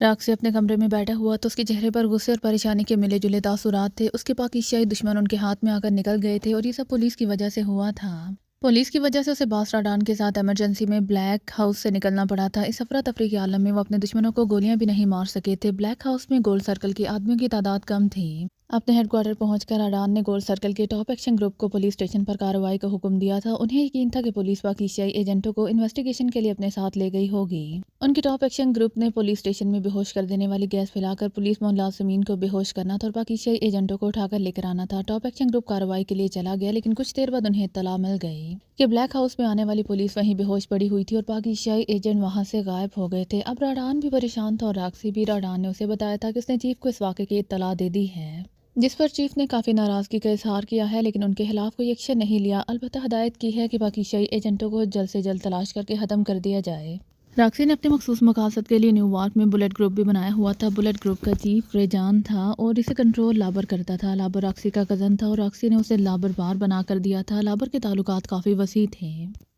Roxy اپنے کمرے میں بیٹھا ہوا تو اس کے چہرے پر غصے اور پریشانی کے ملے جلے تاثرات تھے۔ اس کے پاکیزیائی دشمن ان کے ہاتھ میں آ کر نکل گئے تھے اور یہ سب پولیس کی وجہ سے ہوا تھا۔ پولیس کی وجہ سے اسے باسرا ڈان کے ساتھ ایمرجنسی میں بلیک ہاؤس سے نکلنا پڑا تھا۔ اس افراتفری کے عالم میں وہ اپنے دشمنوں کو گولیاں بھی نہیں مار سکے تھے۔ بلیک ہاؤس میں گولڈ سرکل کے آدمیوں کی تعداد کم تھی۔ اپنے ہیڈ کوارٹر پہنچ کر اڈان نے گولڈ سرکل کے ٹاپ ایکشن گروپ کو پولیس اسٹیشن پر کارروائی کا حکم دیا تھا۔ انہیں یقین تھا کہ پولیس پاکیزیائی ایجنٹوں کو انویسٹیگیشن کے لیے اپنے ساتھ لے گئی ہوگی۔ ان کی ٹاپ ایکشن گروپ نے پولیس اسٹیشن میں بے ہوش کر دینے والی گیس پھیلا کر پولیس ملازمین کو بے ہوش کرنا تھا اور پاکیزیائی ایجنٹوں کو اٹھا کر لے کر آنا تھا۔ ٹاپ ایکشن گروپ کارروائی کے لیے چلا گیا، لیکن کچھ دیر بعد انہیں اطلاع مل گئی کہ بلیک ہاؤس میں آنے والی پولیس وہیں بے ہوش پڑی ہوئی تھی اور پاکیزیائی ایجنٹ وہاں سے غائب ہو گئے تھے۔ اب راڈان بھی پریشان تھا اور راکسی بھی۔ راڈان نے اسے بتایا تھا کہ اس نے چیف کو اس واقعے کی اطلاع دے دی ہے، جس پر چیف نے کافی ناراضگی کا اظہار کیا ہے، لیکن ان کے خلاف کوئی ایکشن نہیں لیا۔ البتہ ہدایت کی ہے کہ پاکیزیائی ایجنٹوں کو جلد سے جلد تلاش کر کے ختم کر دیا جائے۔ راکسی نے اپنے مخصوص مقاصد کے لیے نیو یارک میں بلٹ گروپ بھی بنایا ہوا تھا۔ بلٹ گروپ کا چیف ریجان تھا اور اسے کنٹرول لابر کرتا تھا۔ لابر راکسی کا کزن تھا اور راکسی نے اسے لابر بار بنا کر دیا تھا۔ لابر کے تعلقات کافی وسیع تھے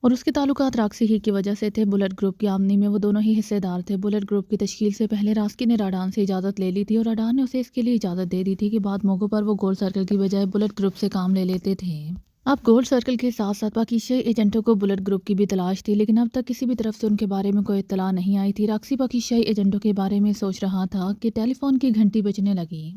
اور اس کے تعلقات راکسی ہی کی وجہ سے تھے۔ بلٹ گروپ کی آمدنی میں وہ دونوں ہی حصے دار تھے۔ بلٹ گروپ کی تشکیل سے پہلے راکسی نے راڈان سے اجازت لے لی تھی اور راڈان نے اسے اس کے لیے اجازت دے دی تھی کہ بعد موقعوں پر وہ گولڈ سرکل کی بجائے بلٹ گروپ سے کام لے لیتے تھے۔ اب گولڈ سرکل کے ساتھ ساتھ پاکیزیائی ایجنٹوں کو بلٹ گروپ کی بھی تلاش تھی، لیکن اب تک کسی بھی طرف سے ان کے بارے میں کوئی اطلاع نہیں آئی تھی۔ راکسی پاکیزیائی ایجنٹوں کے بارے میں سوچ رہا تھا کہ ٹیلی فون کی گھنٹی بجنے لگی۔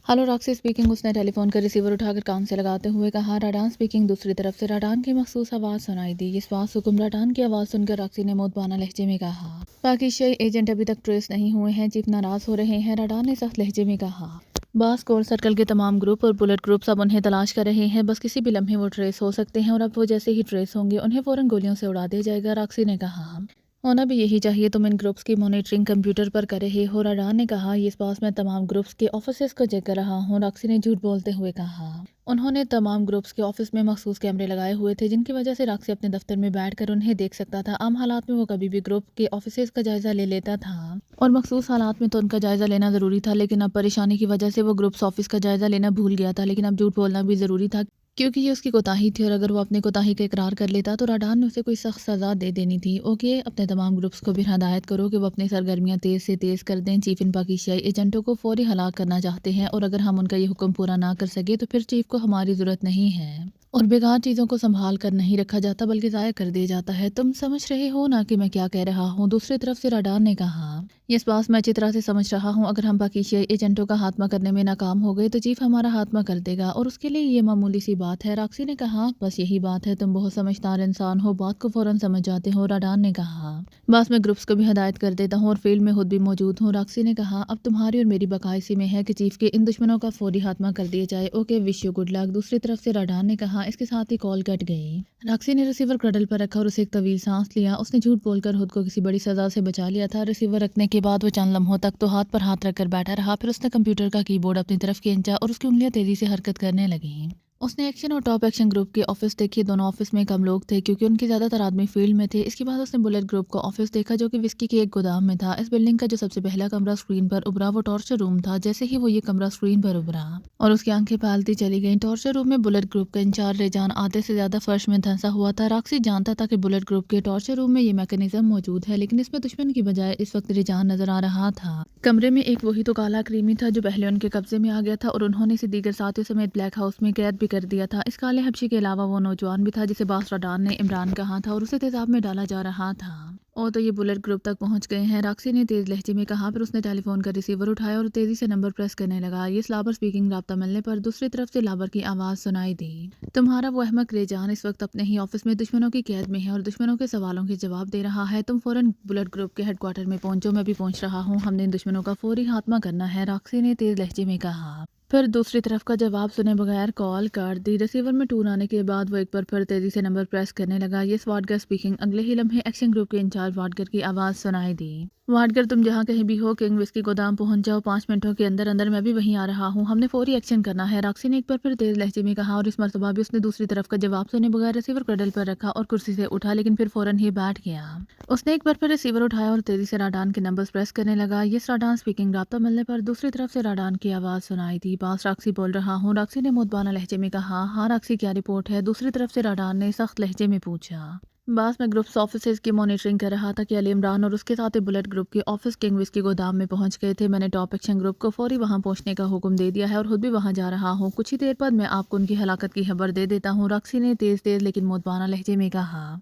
Hello Roxy speaking. اس نے ٹیلی فون کا ریسیور اٹھا کر کان سے لگاتے ہوئے کہا۔ راڈان اسپیکنگ۔ دوسری طرف سے راڈان کی مخصوص آواز سنائی دی۔ یہ سواس حکم۔ راڈان کی آواز سن کر راکسی نے مودبانہ لہجے میں کہا، پاکیزیائی ایجنٹ ابھی تک ٹریس نہیں ہوئے ہیں، چیف ناراض ہو رہے ہیں۔ راڈان نے سخت لہجے میں کہا، باس گولڈ سرکل کے تمام گروپ اور بلٹ گروپ سب انہیں تلاش کر رہے ہیں، بس کسی بھی لمحے وہ ٹریس ہو سکتے ہیں اور اب وہ جیسے ہی ٹریس ہوں گے انہیں فوراً گولیوں سے اڑا دیا جائے گا۔ راکسی نے کہا، ہونا بھی یہی چاہیے، تم ان گروپس کی مانیٹرنگ کمپیوٹر پر کر رہے ہو۔ راڈان نے کہا، یہ پاس میں تمام گروپس کے آفیسز کو چیک کر رہا ہوں۔ راکسی نے جھوٹ بولتے ہوئے کہا، انہوں نے تمام گروپس کے آفس میں مخصوص کیمرے لگائے ہوئے تھے جن کی وجہ سے راکسی اپنے دفتر میں بیٹھ کر انہیں دیکھ سکتا تھا۔ عام حالات میں وہ کبھی بھی گروپ کے آفیسز کا جائزہ لے لیتا تھا اور مخصوص حالات میں تو ان کا جائزہ لینا ضروری تھا، لیکن اب پریشانی کی وجہ سے وہ گروپس آفس کا جائزہ لینا بھول گیا تھا۔ لیکن اب جھوٹ بولنا بھی ضروری تھا کیونکہ یہ اس کی کوتاہی تھی اور اگر وہ اپنے کوتاہی کا اقرار کر لیتا تو راڈان نے اسے کوئی سخت سزا دے دینی تھی۔ اوکے، اپنے تمام گروپس کو بھی ہدایت کرو کہ وہ اپنی سرگرمیاں تیز سے تیز کر دیں۔ چیف ان پاکیزیائی ایجنٹوں کو فوری ہلاک کرنا چاہتے ہیں اور اگر ہم ان کا یہ حکم پورا نہ کر سکے تو پھر چیف کو ہماری ضرورت نہیں ہے اور بیکار چیزوں کو سنبھال کر نہیں رکھا جاتا بلکہ ضائع کر دیا جاتا ہے۔ تم سمجھ رہے ہو نا کہ میں کیا کہہ رہا ہوں؟ دوسری طرف سے راڈان نے کہا، اس بات میں اچھی طرح سے سمجھ رہا ہوں، اگر ہم پاکیزیائی ایجنٹوں کا خاتمہ کرنے میں ناکام ہو گئے تو چیف ہمارا خاتمہ کر دے گا اور اس کے لیے یہ معمولی سی بات ہے۔ راکسی نے کہا، بس یہی بات ہے، تم بہت سمجھدار انسان ہو، بات کو فوراً سمجھ جاتے ہو۔ راڈان نے کہا، بس میں گروپس کو بھی ہدایت کر دیتا ہوں اور فیلڈ میں خود بھی موجود ہوں۔ راکسی نے کہا، اب تمہاری اور میری بقا اسی میں ہے کہ چیف کے ان دشمنوں کا فوری خاتمہ کر دیا جائے۔ Okay, wish you good luck. دوسری طرف سے راڈان نے کہا۔ اس کے ساتھ ہی کال کٹ گئی۔ راکسی نے ریسیور کرڈل پر رکھا اور اسے ایک طویل سانس لیا۔ اس نے جھوٹ بول کر خود کو کسی بڑی سزا سے بچا لیا تھا۔ ریسیور رکھنے کے بعد وہ چند لمحوں تک تو ہاتھ پر ہاتھ رکھ کر بیٹھا رہا، پھر اس نے کمپیوٹر کا کی بورڈ اپنی طرف کھینچا اور اس کی انگلیاں تیزی سے حرکت کرنے لگیں۔ اس نے ایکشن اور ٹاپ ایکشن گروپ کے آفس دیکھے۔ دونوں آفس میں کم لوگ تھے کیونکہ ان کے زیادہ تر آدمی فیلڈ میں تھے۔ اس کے بعد اس نے بلٹ گروپ کا آفس دیکھا جو کہ وسکی کے ایک گودام میں تھا۔ اس بلڈنگ کا جو سب سے پہلا کمرہ اسکرین پر ابھرا وہ ٹارچر روم تھا۔ جیسے ہی وہ یہ کمرہ اسکرین پر ابھرا اور اس کی آنکھیں پھیلتی چلی گئیں، ٹارچر روم میں بلٹ گروپ کا انچارج ریجان آدھے سے زیادہ فرش میں دھنسا ہوا تھا۔ راکسی جانتا تھا کہ بلٹ گروپ کے ٹارچر روم میں یہ میکانزم موجود ہے، لیکن اس میں دشمن کی بجائے اس وقت ریجان نظر آ رہا تھا۔ کمرے میں ایک وہی تو کالا کریمی تھا جو پہلے ان کے قبضے میں آ گیا تھا اور انہوں نے اسے دیگر ساتھیوں سمیت بلیک ہاؤس میں قید بھی کر دیا تھا۔ اس کالے حبشی کے علاوہ وہ نوجوان بھی تھا جسے باس راڈان نے عمران کہا تھا اور اسے تیزاب میں ڈالا جا رہا تھا۔ او تو یہ بلٹ گروپ تک پہنچ گئے ہیں، راکسی نے تیز لہجے میں کہا۔ پھر اس نے ٹیلی فون کا ریسیور اٹھایا اور تیزی سے نمبر پریس کرنے لگا۔ یہ لابر اسپیکنگ۔ رابطہ ملنے پر دوسری طرف سے لابر کی آواز سنائی دی، تمہارا وہ احمق ریجان اس وقت اپنے ہی آفس میں دشمنوں کی قید میں ہے اور دشمنوں کے سوالوں کے جواب دے رہا ہے۔ تم فوراً بلٹ گروپ کے ہیڈ کوارٹر میں پہنچو۔ میں بھی پہنچ رہا ہوں، ہم نے ان دشمنوں کا فوری خاتمہ کرنا ہے، راکسی نے تیز لہجے میں کہا۔ پھر دوسری طرف کا جواب سنے بغیر کال کاٹ دی۔ ریسیور میں ٹون آنے کے بعد وہ ایک بار پھر تیزی سے نمبر پریس کرنے لگا۔ یہ واڈگر اسپیکنگ۔ اگلے ہی لمحے ایکشن گروپ کے انچارج واڈگر کی آواز سنائی دی، واڈگر تم جہاں کہیں بھی ہو کنگ وسکی گودام پہنچ جاؤ، 5 منٹوں کے اندر اندر میں بھی وہیں آ رہا ہوں، ہم نے فوری ایکشن کرنا ہے، راکسی نے ایک بار پھر تیز لہجے میں کہا اور اس مرتبہ بھی اس نے دوسری طرف کا جواب سنے بغیر ریسیور کرڈل پر رکھا اور کرسی سے اٹھا، لیکن پھر فوراً ہی بیٹھ گیا۔ اس نے ایک بار پھر ریسیور اٹھایا اور تیزی سے راڈان کے نمبرز پریس کرنے لگا۔ یہ راڈان اسپیکنگ۔ رابطہ ملنے پر دوسری طرف سے راڈان کی آواز سنائی دی، باس راکسی بول رہا ہوں، راکسی نے مودبانہ لہجے میں کہا۔ ہاں راکسی، کیا رپورٹ ہے؟ دوسری طرف سے راڈان نے سخت لہجے میں پوچھا۔ बास में ग्रुप्स ऑफिसर्स की मॉनिटरिंग कर रहा था कि अली इमरान और उसके साथ बुलेट ग्रुप के ऑफिस किंग के गोदाम में पहुंच गए थे। मैंने टॉप एक्शन ग्रुप को फौरी वहां पहुंचने का हुक्म दे दिया है और खुद भी वहां जा रहा हूं। कुछ ही देर बाद मैं आपको उनकी हलाकत की खबर दे देता हूं। रक्सी ने तेज तेज लेकिन मोदबाना लहजे में कहा।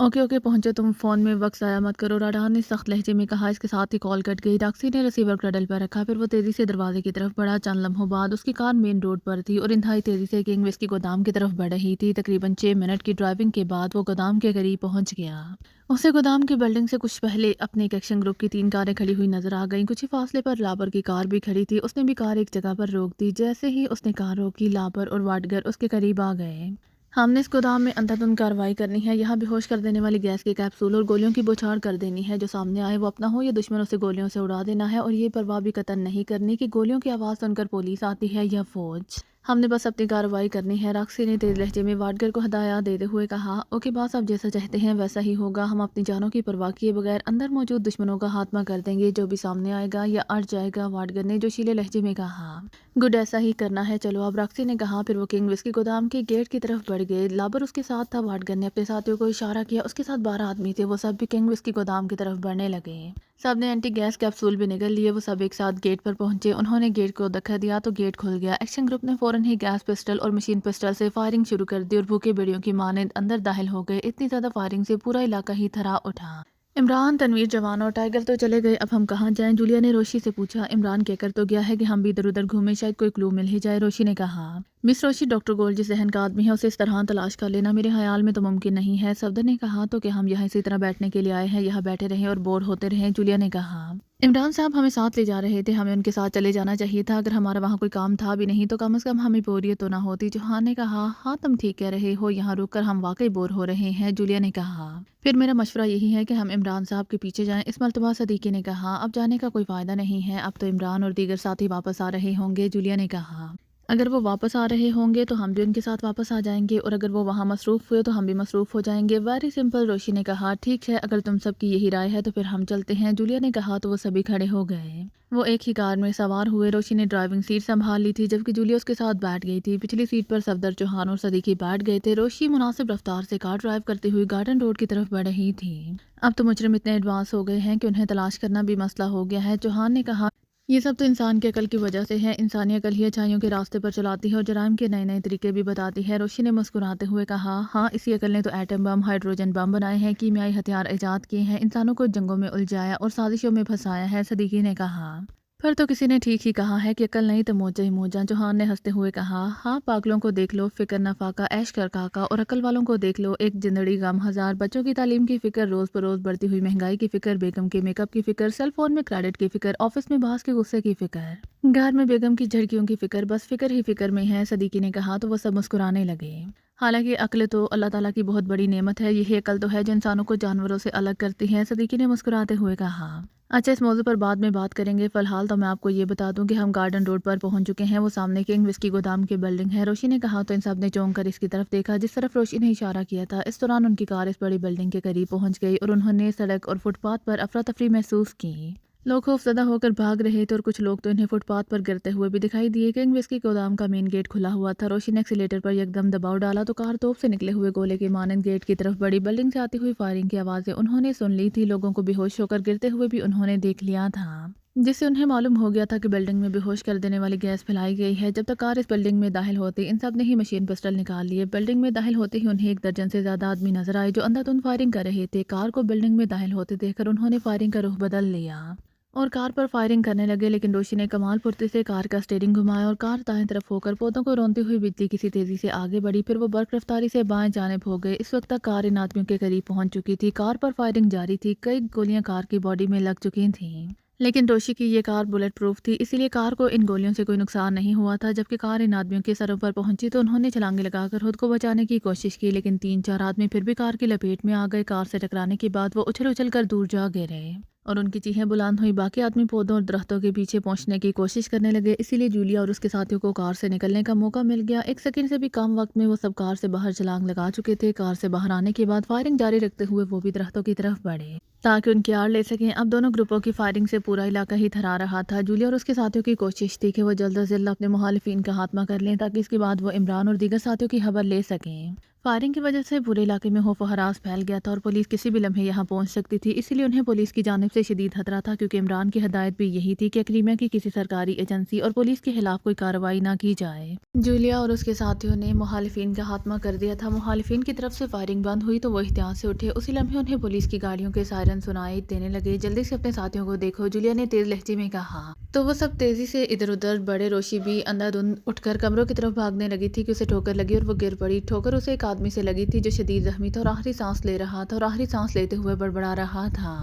ओके ओके पहुंचो, तुम फ़ोन में वक्त ज़ाया मत करो, राडान ने सख्त लहजे में कहा। इसके साथ ही कॉल कट गई। रक्सी ने रिसीवर क्रडल पर रखा, फिर वो तेज़ी से दरवाजे की तरफ बढ़ा। चंद लम्हों बाद उसकी कार मेन रोड पर थी और इंतहाई तेज़ी से किंग विस्की गोदाम की तरफ बढ़ रही थी। तकरीबन 6 मिनट की ड्राइविंग के बाद वो गोदाम के करीब पहुंच गया। उसे गोदाम की बिल्डिंग से कुछ पहले अपने एक एक्शन ग्रुप की 3 कारें खड़ी हुई नजर आ गईं। कुछ ही फासले पर लाबर की कार भी खड़ी थी। उसने भी कार एक जगह पर रोक दी। जैसे ही उसने कार रोकी, लाबर और वाडगर उसके करीब आ गए। हमने इस गोदाम में अंधाधुंध कार्रवाई करनी है। यहाँ बेहोश कर देने वाली गैस के कैप्सूल और गोलियों की बौछार कर देनी है। जो सामने आए वो अपना हो या दुश्मन, उसे गोलियों से उड़ा देना है। और ये परवाह भी कतई नहीं करनी कि गोलियों की आवाज़ सुनकर पुलिस आती है या फौज। हमने बस अपनी कार्रवाई करनी है। रक्सी ने तेज लहजे में वाडगर को हदायत देते हुए कहा। ओके बॉस, आप जैसा चाहते हैं वैसा ही होगा। हम अपनी जानों की परवाह किए बगैर अंदर मौजूद दुश्मनों का खात्मा कर देंगे। जो भी सामने आएगा या अड़ जाएगा, वाडगर ने जोशीले लहजे में कहा। गुड, ऐसा ही करना है। चलो अब, रक्सी ने कहा। फिर वो किंग विस्की गोदाम के गेट की तरफ बढ़ गए। लाबर उसके साथ था। वाडगर ने अपने साथियों को इशारा किया। उसके साथ 12 आदमी थे। वो सब भी किंग विस्की गोदाम की तरफ बढ़ने लगे। सब ने एंटी गैस कैप्सूल भी निकल लिए। वो सब एक साथ गेट पर पहुंचे। उन्होंने गेट को धक्का दिया तो गेट खुल गया। एक्शन ग्रुप ने फौरन ही गैस पिस्टल और मशीन पिस्टल से फायरिंग शुरू कर दी और भूखे बेड़ियों की मानंद अंदर दाखिल हो गए। इतनी ज्यादा फायरिंग से पूरा इलाका ही थरा उठा। इमरान, तनवीर, जवान और टाइगर तो चले गए, अब हम कहाँ जाएं? जूलिया ने रोशी से पूछा। इमरान कहकर तो गया है कि हम भी इधर उधर घूमें, शायद कोई क्लू मिल ही जाए, रोशी ने कहा। मिस रोशी, डॉक्टर गोल्ड जिस जहन का आदमी है उसे इस तरह तलाश कर लेना मेरे ख्याल में तो मुमकिन नहीं है, सफदर ने कहा। तो क्या हम यहाँ इसी तरह बैठने के लिए आए हैं? यहाँ बैठे रहें और बोर होते रहें? जूलिया ने कहा। इमरान साहब हमें साथ ले जा रहे थे, हमें उनके साथ चले जाना चाहिए था। अगर हमारा वहाँ कोई काम था भी नहीं तो कम से कम हमें बोरियत तो ना होती। जोहान ने कहा। हाँ, तुम ठीक कह रहे हो, यहाँ रुक कर हम वाकई बोर हो रहे हैं, जूलिया ने कहा। फिर मेरा मशवरा यही है कि हम इमरान साहब के पीछे जाएं, इस मर्तबा सदीकी ने कहा। अब जाने का कोई फायदा नहीं है, अब तो इमरान और दीगर साथी वापस आ रहे होंगे, जूलिया ने कहा। अगर वो वापस आ रहे होंगे तो हम भी उनके साथ वापस आ जाएंगे और अगर वो वहाँ मसरूफ़ हुए तो हम भी मसरूफ़ हो जाएंगे। वेरी सिंपल, रोशी ने कहा। ठीक है, अगर तुम सबकी यही राय है तो फिर हम चलते हैं, जूलिया ने कहा। तो वो सभी खड़े हो गए। वो एक ही कार में सवार हुए। रोशी ने ड्राइविंग सीट संभाल ली थी जबकि जूलिया उसके साथ बैठ गई थी। पिछली सीट पर सफदर, चौहान और सदीकी बैठ गए थे। रोशी मुनासिब रफ्तार से कार ड्राइव करते हुए गार्डन रोड की तरफ बढ़ रही थी। अब तो मुजरिम इतने एडवांस हो गए हैं कि उन्हें तलाश करना भी मसला हो गया है, चौहान ने कहा। ये सब तो इंसान की अकल की वजह से है। इंसानी अकल ही अच्छाइयों के रास्ते पर चलाती है और जराइम के नए नए तरीके भी बताती है, रोशी ने मुस्कुराते हुए कहा। हाँ, इसी अकल ने तो एटम बम, हाइड्रोजन बम बनाए हैं, कीमियाई हथियार ईजाद किए हैं, इंसानों को जंगों में उलझाया और साजिशों में फंसाया है, सदीकी ने कहा। फिर तो किसी ने ठीक ही कहा है कि अकल नहीं तो मौजा ही मौजा, जोहान ने हंसते हुए कहा। हाँ, पागलों को देख लो, फिक्र नफाका, ऐश कर काका, और अकल वालों को देख लो, एक जिंदड़ी गम हजार। बच्चों की तालीम की फिक्र, रोज बरोज बढ़ती हुई महंगाई की फिक्र, बेगम के मेकअप की फिक्र, सेल फोन में क्रेडिट की फिक्र, ऑफिस में बास के गुस्से की फिक्र, घर में बेगम की झड़कियों की फिक्र, बस फिक्र ही फिक्र में है, सदीकी ने कहा। तो वो सब मुस्कुराने लगे। हालांकि अक्ल तो अल्लाह ताला की बहुत बड़ी नेमत है, यही अकल तो है जो इंसानों को जानवरों से अलग करती है, सदीकी ने मुस्कुराते हुए कहा। अच्छा, इस मौजू पर बाद में बात करेंगे, फिलहाल तो मैं आपको ये बता दूं कि हम गार्डन रोड पर पहुंच चुके हैं। वो सामने किंग विस्की गोदाम की बिल्डिंग है, रोशी ने कहा। तो इन सब ने चौंक कर इसकी तरफ देखा जिस तरफ रोशी ने इशारा किया था। इस दौरान उनकी कार इस बड़ी बिल्डिंग के करीब पहुंच गई और उन्होंने सड़क और फुटपाथ पर अफरा तफरी महसूस की। लोग खौफजदा होकर भाग रहे थे और कुछ लोग तो इन्हें फुटपाथ पर गिरते हुए भी दिखाई दिए। किंग विस्की गोदाम का मेन गेट खुला हुआ था। रोशी ने एक्सीलेटर पर एकदम दबाव डाला तो कार तोप से निकले हुए गोले के मानंद गेट की तरफ बड़ी। बिल्डिंग से आती हुई फायरिंग की आवाज़ें उन्होंने सुन ली थी। लोगों को बेहोश होकर गिरते हुए भी उन्होंने देख लिया था, जिससे उन्हें मालूम हो गया था कि बिल्डिंग में बेहोश कर देने वाली गैस फैलाई गई है। जब तक कार इस बिल्डिंग में दाखिल होती, इन सब ने ही मशीन पिस्टल निकाल लिए। बिल्डिंग में दाखिल होते ही उन्हें 1 दर्जन से ज्यादा आदमी नजर आए जो अंधाधुंध फायरिंग कर रहे थे। कार को बिल्डिंग में दाखिल होते देखकर उन्होंने फायरिंग का रुख बदल लिया और कार पर फायरिंग करने लगे। लेकिन रोशी ने कमाल फुर्ती से कार का स्टीयरिंग घुमाया और कार दाएं तरफ होकर पौधों को रोनती हुई बिजली किसी तेजी से आगे बढ़ी। फिर वो बर्क रफ्तारी से बाएं जानिब हो गए। इस वक्त तक कार इन आदमियों के करीब पहुंच चुकी थी। कार पर फायरिंग जारी थी। कई गोलियां कार की बॉडी में लग चुकी थीं, लेकिन रोशी की ये कार बुलेट प्रूफ थी, इसीलिए कार को इन गोलियों से कोई नुकसान नहीं हुआ था। जबकि कार इन आदमियों के सरों पर पहुंची तो उन्होंने छलांगे लगाकर खुद को बचाने की कोशिश की, लेकिन 3-4 आदमी फिर भी कार की लपेट में आ गए। कार से टकराने के बाद वो उछल उछल कर दूर जा गिरे और उनकी चीखें बुलंद हुई। बाकी आदमी पौधों और दरख्तों के पीछे पहुंचने की कोशिश करने लगे, इसीलिए जूलिया और उसके साथियों को कार से निकलने का मौका मिल गया। 1 सेकंड से भी कम वक्त में वो सब कार से बाहर छलांग लगा चुके थे। कार से बाहर आने के बाद फायरिंग जारी रखते हुए वो भी दरख्तों की तरफ बढ़े ताकि उनकी आड़ ले सकें। अब दोनों ग्रुपों की फायरिंग से पूरा इलाका ही थरा रहा था। जूलिया और उसके साथियों की कोशिश थी कि वो जल्द से जल्द अपने मुखालिफिन का खात्मा कर लें ताकि इसके बाद वो इमरान और दीगर साथियों की खबर ले सकें। فائرنگ کی وجہ سے پورے علاقے میں خوف و ہراس پھیل گیا تھا اور پولیس کسی بھی لمحے یہاں پہنچ سکتی تھی، اسی لیے انہیں پولیس کی جانب سے شدید خطرہ تھا، کیونکہ عمران کی ہدایت بھی یہی تھی کہ کریمیا کی کسی سرکاری ایجنسی اور پولیس کے خلاف کوئی کارروائی نہ کی جائے۔ جولیا اور اس کے ساتھیوں نے مخالفین کا خاتمہ کر دیا تھا۔ مخالفین کی طرف سے فائرنگ بند ہوئی تو وہ احتیاط سے اٹھے، اسی لمحے انہیں پولیس کی گاڑیوں کے سائرن سنائی دینے لگے۔ جلدی سے اپنے ساتھیوں کو دیکھو، جولیا نے تیز لہجے میں کہا۔ تو وہ سب تیزی سے ادھر ادھر بڑھے۔ روشی بھی اندھا دھند اٹھ کر کمروں کی طرف بھاگنے لگی تھی کہ اسے ٹھوکر لگی اور وہ گر پڑی۔ ٹھوکر اسے ایک آدمی سے لگی تھی جو شدید زخمی تھا اور آخری سانس لے رہا تھا اور آخری سانس لیتے ہوئے بڑبڑا رہا تھا۔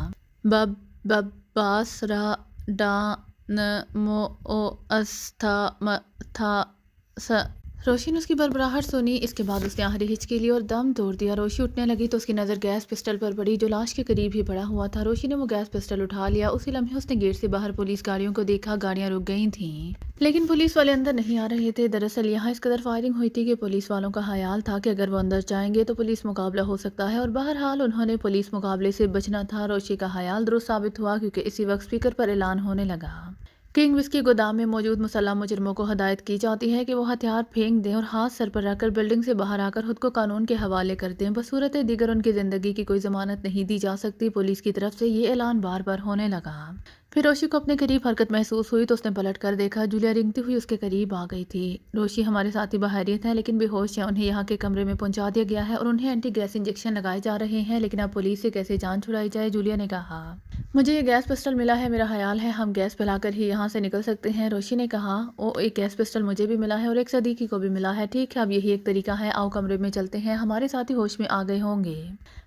بب بب باس را ڈا ن مو او اس تھا م تھا س۔ روشی نے اس کی بڑبڑاہٹ سنی، اس کے بعد اس نے آخری ہچکی لی اور دم توڑ دیا۔ روشی اٹھنے لگی تو اس کی نظر گیس پسٹل پر پڑی جو لاش کے قریب ہی پڑا ہوا تھا۔ روشی نے وہ گیس پسٹل اٹھا لیا، اسی لمحے اس نے گیٹ سے باہر پولیس گاڑیوں کو دیکھا۔ گاڑیاں رک گئی تھیں لیکن پولیس والے اندر نہیں آ رہے تھے۔ دراصل یہاں اس قدر فائرنگ ہوئی تھی کہ پولیس والوں کا خیال تھا کہ اگر وہ اندر جائیں گے تو پولیس مقابلہ ہو سکتا ہے، اور بہرحال انہوں نے پولیس مقابلے سے بچنا تھا۔ روشی کا خیال درست ثابت ہوا کیونکہ اسی وقت اسپیکر پر اعلان ہونے لگا۔ کنگ وسکی گودام میں موجود مسلح مجرموں کو ہدایت کی جاتی ہے کہ وہ ہتھیار پھینک دیں اور ہاتھ سر پر رکھ کر بلڈنگ سے باہر آ کر خود کو قانون کے حوالے کر دیں۔ بصورت دیگر ان کی زندگی کی کوئی ضمانت نہیں دی جا سکتی۔ پولیس کی طرف سے یہ اعلان بار بار ہونے لگا۔ پھر روشی کو اپنے قریب حرکت محسوس ہوئی تو اس نے پلٹ کر دیکھا۔ جولیا رینگتی ہوئی اس کے قریب آ گئی تھی۔ روشی، ہمارے ساتھی بحیریت ہیں لیکن بے ہوش ہیں، انہیں یہاں کے کمرے میں پہنچا دیا گیا ہے اور انہیں اینٹی گیس انجیکشن لگائے جا رہے ہیں، لیکن اب پولیس سے کیسے جان چھڑائی جائے؟ جولیا نے کہا۔ مجھے یہ گیس پسٹل ملا ہے، میرا خیال ہے ہم گیس پھیلا کر ہی یہاں سے نکل سکتے ہیں۔ روشی نے کہا۔ ایک گیس پسٹل مجھے بھی ملا ہے اور ایک صدیقی کو بھی ملا ہے۔ ٹھیک ہے، اب یہی ایک طریقہ ہے، آؤ کمرے میں چلتے ہیں، ہمارے ساتھی ہوش میں آ گئے ہوں گے،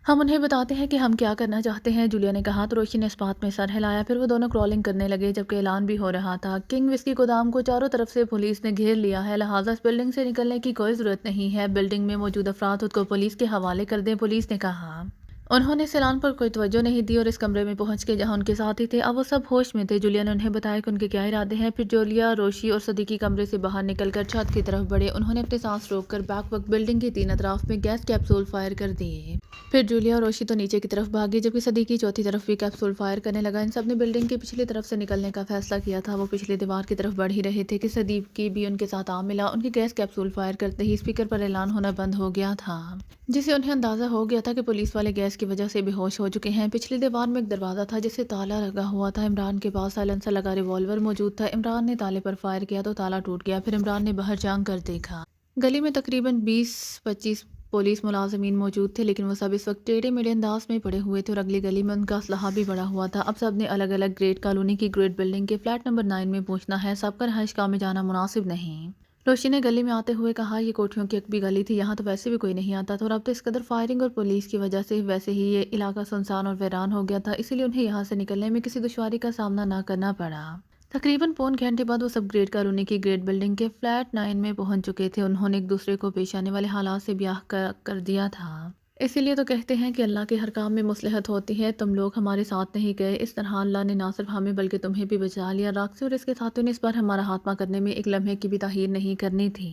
ہم انہیں بتاتے ہیں کہ ہم کیا کرنا چاہتے ہیں، جولیا نے کہا۔ تو روشی نے اس بات میں سر ہلایا، پھر وہ دونوں کرالنگ کرنے لگے جبکہ اعلان بھی ہو رہا تھا۔ کنگ وسکی گودام کو چاروں طرف سے پولیس نے گھیر لیا ہے، لہٰذا اس بلڈنگ سے نکلنے کی کوئی ضرورت نہیں ہے۔ بلڈنگ میں موجود افراد خود کو پولیس کے حوالے کر دیں، پولیس نے کہا۔ انہوں نے اس اعلان پر کوئی توجہ نہیں دی اور اس کمرے میں پہنچ کے جہاں ان کے ساتھی تھے اب وہ سب ہوش میں تھے۔ جولیا نے انہیں بتایا کہ ان کے کیا ارادے ہیں۔ پھر جولیا، روشی اور صدیقی کمرے سے باہر نکل کر چھت کی طرف بڑھے۔ انہوں نے اپنی سانس روک کر بیک وقت بلڈنگ کے 3 اطراف میں گیس کیپسول فائر کر دیے۔ پھر جولیا اور روشی تو نیچے کی طرف بھاگی جبکہ صدیقی چوتھی طرف بھی کیپسول فائر کرنے لگا۔ ان سب نے بلڈنگ کی پچھلی طرف سے نکلنے کا فیصلہ کیا تھا۔ وہ پچھلی دیوار کی طرف بڑھ ہی رہے تھے کہ صدیقی بھی ان کے ساتھ آ ملا۔ ان کی گیس کیپسول فائر کرتے ہی اسپیکر پر اعلان ہونا بند ہو گیا تھا، جسے انہیں اندازہ ہو گیا تھا کہ پولیس والے گیس کی وجہ سے بے ہوش ہو چکے ہیں۔ پچھلی دیوار میں ایک دروازہ تھا جسے تالا لگا ہوا تھا۔ عمران کے پاس سائلنسر لگا ریوالور موجود تھا۔ عمران نے تالے پر فائر کیا تو تالا ٹوٹ گیا۔ پھر عمران نے باہر جھانک کر دیکھا۔ گلی میں تقریباً 20-25 پولیس ملازمین موجود تھے، لیکن وہ سب اس وقت ٹیڑھے میڑھے انداز میں پڑے ہوئے تھے اور اگلی گلی میں ان کا اسلحہ بھی پڑا ہوا تھا۔ اب سب نے الگ الگ گریڈ کالونی کی گریڈ بلڈنگ کے فلیٹ نمبر 9 میں پہنچنا ہے، سب کا رہائش گاہ میں جانا مناسب نہیں۔ روشی نے گلی میں آتے ہوئے کہا، یہ کوٹھیوں کی ایک بھی گلی تھی، یہاں تو ویسے بھی کوئی نہیں آتا تھا اور اب تو اس قدر فائرنگ اور پولیس کی وجہ سے ویسے ہی یہ علاقہ سنسان اور ویران ہو گیا تھا، اسی لیے انہیں یہاں سے نکلنے میں کسی دشواری کا سامنا نہ کرنا پڑا۔ تقریباً پون گھنٹے بعد وہ سب گریڈ کالونی کی گریڈ بلڈنگ کے فلیٹ 9 میں پہنچ چکے تھے۔ انہوں نے ایک دوسرے کو پیش آنے والے حالات سے بیاہ کر دیا تھا۔ اسی لیے تو کہتے ہیں کہ اللہ کے ہر کام میں مصلحت ہوتی ہے، تم لوگ ہمارے ساتھ نہیں گئے، اس طرح اللہ نے نہ صرف ہمیں بلکہ تمہیں بھی بچا لیا۔ راکسی اور اس کے ساتھیوں نے اس بار ہمارا خاتمہ کرنے میں ایک لمحے کی بھی تاخیر نہیں کرنی تھی۔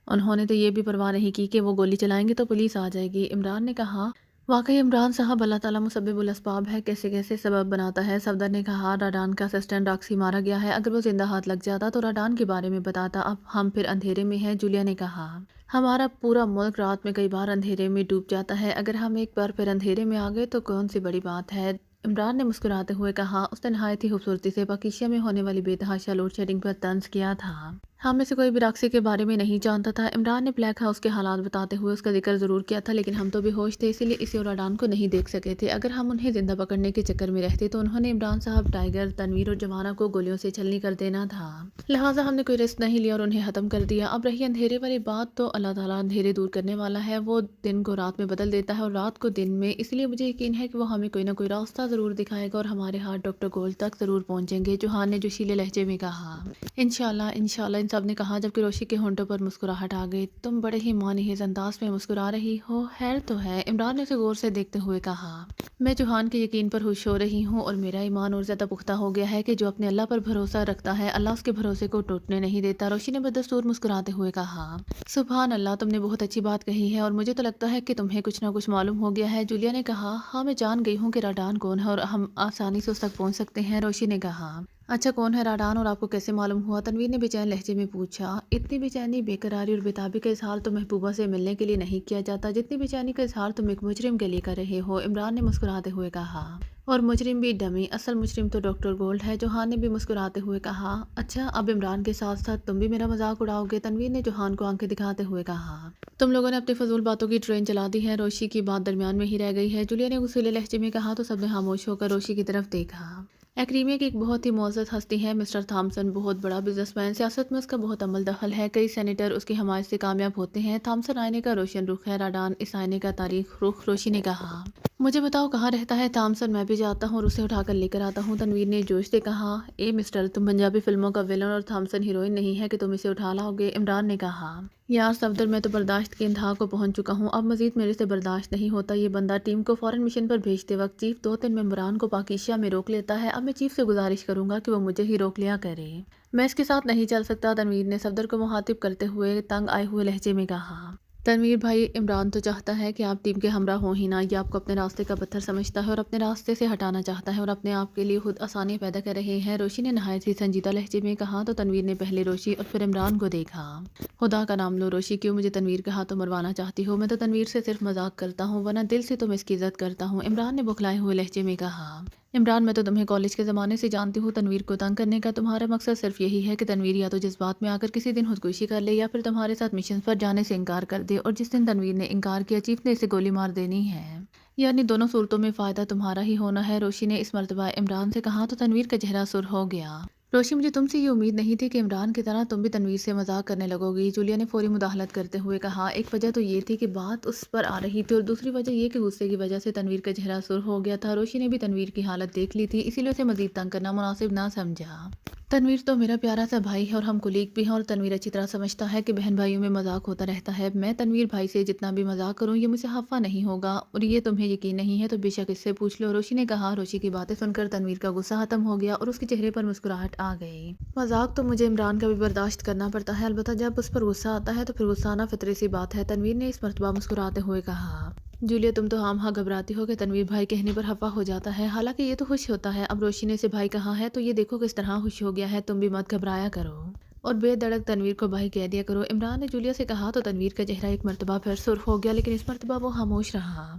انہوں نے تو یہ بھی پرواہ نہیں کی کہ وہ گولی چلائیں گے تو پولیس آ جائے گی۔ عمران نے کہا، واقعی عمران صاحب، اللہ تعالیٰ مسبب الاسباب ہے، کیسے کیسے سبب بناتا ہے۔ صفدر نے کہا، راڈان کا اسسٹنٹ راکسی مارا گیا ہے، اگر وہ زندہ ہاتھ لگ جاتا تو راڈان کے بارے میں بتاتا، اب ہم پھر اندھیرے میں ہیں۔ جولیا نے کہا، ہمارا پورا ملک رات میں کئی بار اندھیرے میں ڈوب جاتا ہے، اگر ہم ایک بار پھر اندھیرے میں آ گئے تو کون سی بڑی بات ہے۔ عمران نے مسکراتے ہوئے کہا، اس نے نہایت ہی خوبصورتی سے پاکیزہ میں ہونے والی بے تحاشا لوڈ شیڈنگ پر طنز کیا تھا۔ ہم میں سے کوئی بھی راکسی کے بارے میں نہیں جانتا تھا۔ عمران نے بلیک ہاؤس کے حالات بتاتے ہوئے اس کا ذکر ضرور کیا تھا، لیکن ہم تو بے ہوش تھے، اسی لیے اسے اور راڈان کو نہیں دیکھ سکے تھے۔ اگر ہم انہیں زندہ پکڑنے کے چکر میں رہتے تو انہوں نے عمران صاحب، ٹائیگر، تنویر اور جوانا کو گولیوں سے چھلنی کر دینا تھا، لہٰذا ہم نے کوئی رسک نہیں لیا اور انہیں ختم کر دیا۔ اب رہی اندھیرے والی بات، تو اللہ تعالیٰ اندھیرے دور کرنے والا ہے، وہ دن کو رات میں بدل دیتا ہے اور رات کو دن میں، اس لیے مجھے یقین ہے کہ وہ ہمیں کوئی نہ کوئی راستہ ضرور دکھائے گا اور ہمارے ہاتھ ڈاکٹر گول تک ضرور پہنچیں گے، چوہان نے جوشیلے لہجے میں کہا۔ انشاءاللہ، انشاءاللہ، ان سب نے کہا جبکہ روشی کے ہونٹوں پر مسکراہٹ آ گئی۔ تم بڑے ہی مانحیز انداز میں مسکرا رہی ہو، خیر تو ہے؟ عمران نے اسے غور سے دیکھتے ہوئے کہا، میں چوہان کے یقین پر خوش ہو رہی ہوں اور میرا ایمان اور زیادہ پختہ ہو گیا ہے کہ جو اپنے اللہ پر بھروسہ رکھتا ہے اللہ اس کے بھروسے کو ٹوٹنے نہیں دیتا۔ روشی نے بدستور مسکراتے ہوئے کہا، سبحان اللہ، تم نے بہت اچھی بات کہی ہے اور مجھے تو لگتا ہے کہ تمہیں کچھ نہ کچھ معلوم ہو گیا ہے۔ جولیا نے کہا، ہاں، میں جان گئی ہوں کہ راڈان کون ہے اور ہم آسانی سے اس تک پہنچ سکتے ہیں۔ روشی نے کہا، اچھا کون ہے راڈان اور آپ کو کیسے معلوم ہوا؟ تنویر نے بے چین لہجے میں پوچھا۔ اتنی بے چینی، بے قراری اور بےتابی کا اظہار تو محبوبہ سے ملنے کے لیے نہیں کیا جاتا جتنی بے چینی کا اظہار تم ایک مجرم کے لیے کر رہے ہو، عمران نے مسکراتے ہوئے کہا۔ اور مجرم بھی ڈمی، اصل مجرم تو ڈاکٹر گولڈ ہے، جوہان نے بھی مسکراتے ہوئے کہا۔ اچھا اب عمران کے ساتھ ساتھ تم بھی میرا مذاق اڑاؤ گے؟ تنویر نے جوہان کو آنکھیں دکھاتے ہوئے کہا۔ تم لوگوں نے اپنی فضول باتوں کی ٹرین چلا دی ہے، روشی کی بات درمیان میں ہی رہ گئی ہے، جولیا نے غصیلے لہجے میں کہا تو سب نے خاموش ہو کر روشی کی طرف دیکھا۔ ایکریمیا کی ایک بہت ہی معزز ہستی ہے مسٹر تھامسن، بہت بڑا بزنس مین، سیاست میں اس کا بہت عمل دخل ہے، کئی سینیٹر اس کی حمایت سے کامیاب ہوتے ہیں۔ تھامسن آئینے کا روشن رخ ہے راڈان، اس آئینے کا تاریخ رخ، روشی نے کہا۔ مجھے بتاؤ کہاں رہتا ہے تھامسن، میں بھی جاتا ہوں اور اسے اٹھا کر لے کر آتا ہوں، تنویر نے جوش سے کہا۔ اے مسٹر، تم پنجابی فلموں کا ویلن اور تھامسن ہیروئن نہیں ہے کہ تم اسے اٹھا لاؤ گے، عمران نے کہا۔ یار صفدر، میں تو برداشت کی انتہا کو پہنچ چکا ہوں، اب مزید میرے سے برداشت نہیں ہوتا۔ یہ بندہ ٹیم کو فورن مشن پر بھیجتے وقت چیف 2-3 ممبران کو پاکیزہ میں روک لیتا ہے، اب میں چیف سے گزارش کروں گا کہ وہ مجھے ہی روک لیا کرے۔ میں اس کے ساتھ نہیں چل سکتا، تنویر نے صفدر کو مخاطب کرتے ہوئے تنگ آئے ہوئے لہجے میں کہا۔ تنویر بھائی، عمران تو چاہتا ہے کہ آپ ٹیم کے ہمراہ ہوں ہی نہ، یہ آپ کو اپنے راستے کا پتھر سمجھتا ہے اور اپنے راستے سے ہٹانا چاہتا ہے اور اپنے آپ کے لیے خود آسانی پیدا کر رہے ہیں، روشی نے نہایت ہی سنجیدہ لہجے میں کہا تو تنویر نے پہلے روشی اور پھر عمران کو دیکھا۔ خدا کا نام لو روشی، کیوں مجھے تنویر کا ہاتھوں مروانا چاہتی ہو؟ میں تو تنویر سے صرف مذاق کرتا ہوں، ورنہ دل سے تو میں اس کی عزت کرتا ہوں، عمران نے بوکھلائے ہوئے لہجے میں کہا۔ عمران، میں تو تمہیں کالج کے زمانے سے جانتی ہوں، تنویر کو تنگ کرنے کا تمہارا مقصد صرف یہی ہے کہ تنویر یا تو جذبات میں آ کر کسی دن خودکشی کر لے یا پھر تمہارے ساتھ مشن پر جانے سے انکار کر دے، اور جس دن تنویر نے انکار کیا چیف نے اسے گولی مار دینی ہے، یعنی دونوں صورتوں میں فائدہ تمہارا ہی ہونا ہے، روشی نے اس مرتبہ عمران سے کہا تو تنویر کا چہرہ سرخ ہو گیا۔ روشی، مجھے تم سے یہ امید نہیں تھی کہ عمران کی طرح تم بھی تنویر سے مذاق کرنے لگو گی، جولیا نے فوری مداخلت کرتے ہوئے کہا۔ ایک وجہ تو یہ تھی کہ بات اس پر آ رہی تھی اور دوسری وجہ یہ کہ غصے کی وجہ سے تنویر کا چہرہ سرخ ہو گیا تھا، روشی نے بھی تنویر کی حالت دیکھ لی تھی، اسی لیے اسے مزید تنگ کرنا مناسب نہ سمجھا۔ تنویر تو میرا پیارا سا بھائی ہے اور ہم کولیگ بھی ہیں، اور تنویر اچھی طرح سمجھتا ہے کہ بہن بھائیوں میں مذاق ہوتا رہتا ہے، میں تنویر بھائی سے جتنا بھی مذاق کروں یہ مجھ سے خفا نہیں ہوگا، اور یہ تمہیں یقین نہیں ہے تو بے شک اس سے پوچھ لو، روشی نے کہا۔ روشی کی باتیں سن کر تنویر کا غصہ ختم ہو گیا اور اس کے چہرے پر مسکراہٹ آ گئی۔ مذاق تو مجھے عمران کا بھی برداشت کرنا پڑتا ہے، البتہ جب اس پر غصہ آتا ہے تو پھر غصہ آنا فطری سی بات ہے، تنویر نے اس مرتبہ مسکراتے ہوئے کہا۔ جولیا، تم تو ہاں گھبراتی ہو کہ تنویر بھائی کہنے پر خفا ہو جاتا ہے، حالانکہ یہ تو خوش ہوتا ہے، اب روشی نے اسے بھائی کہا ہے تو یہ دیکھو کس طرح خوش ہو گیا ہے، تم بھی مت گھبرایا کرو اور بے دڑک تنویر کو بھائی کہہ دیا کرو، عمران نے جولیا سے کہا تو تنویر کا چہرہ ایک مرتبہ پھر سرخ ہو گیا، لیکن اس مرتبہ وہ خاموش رہا۔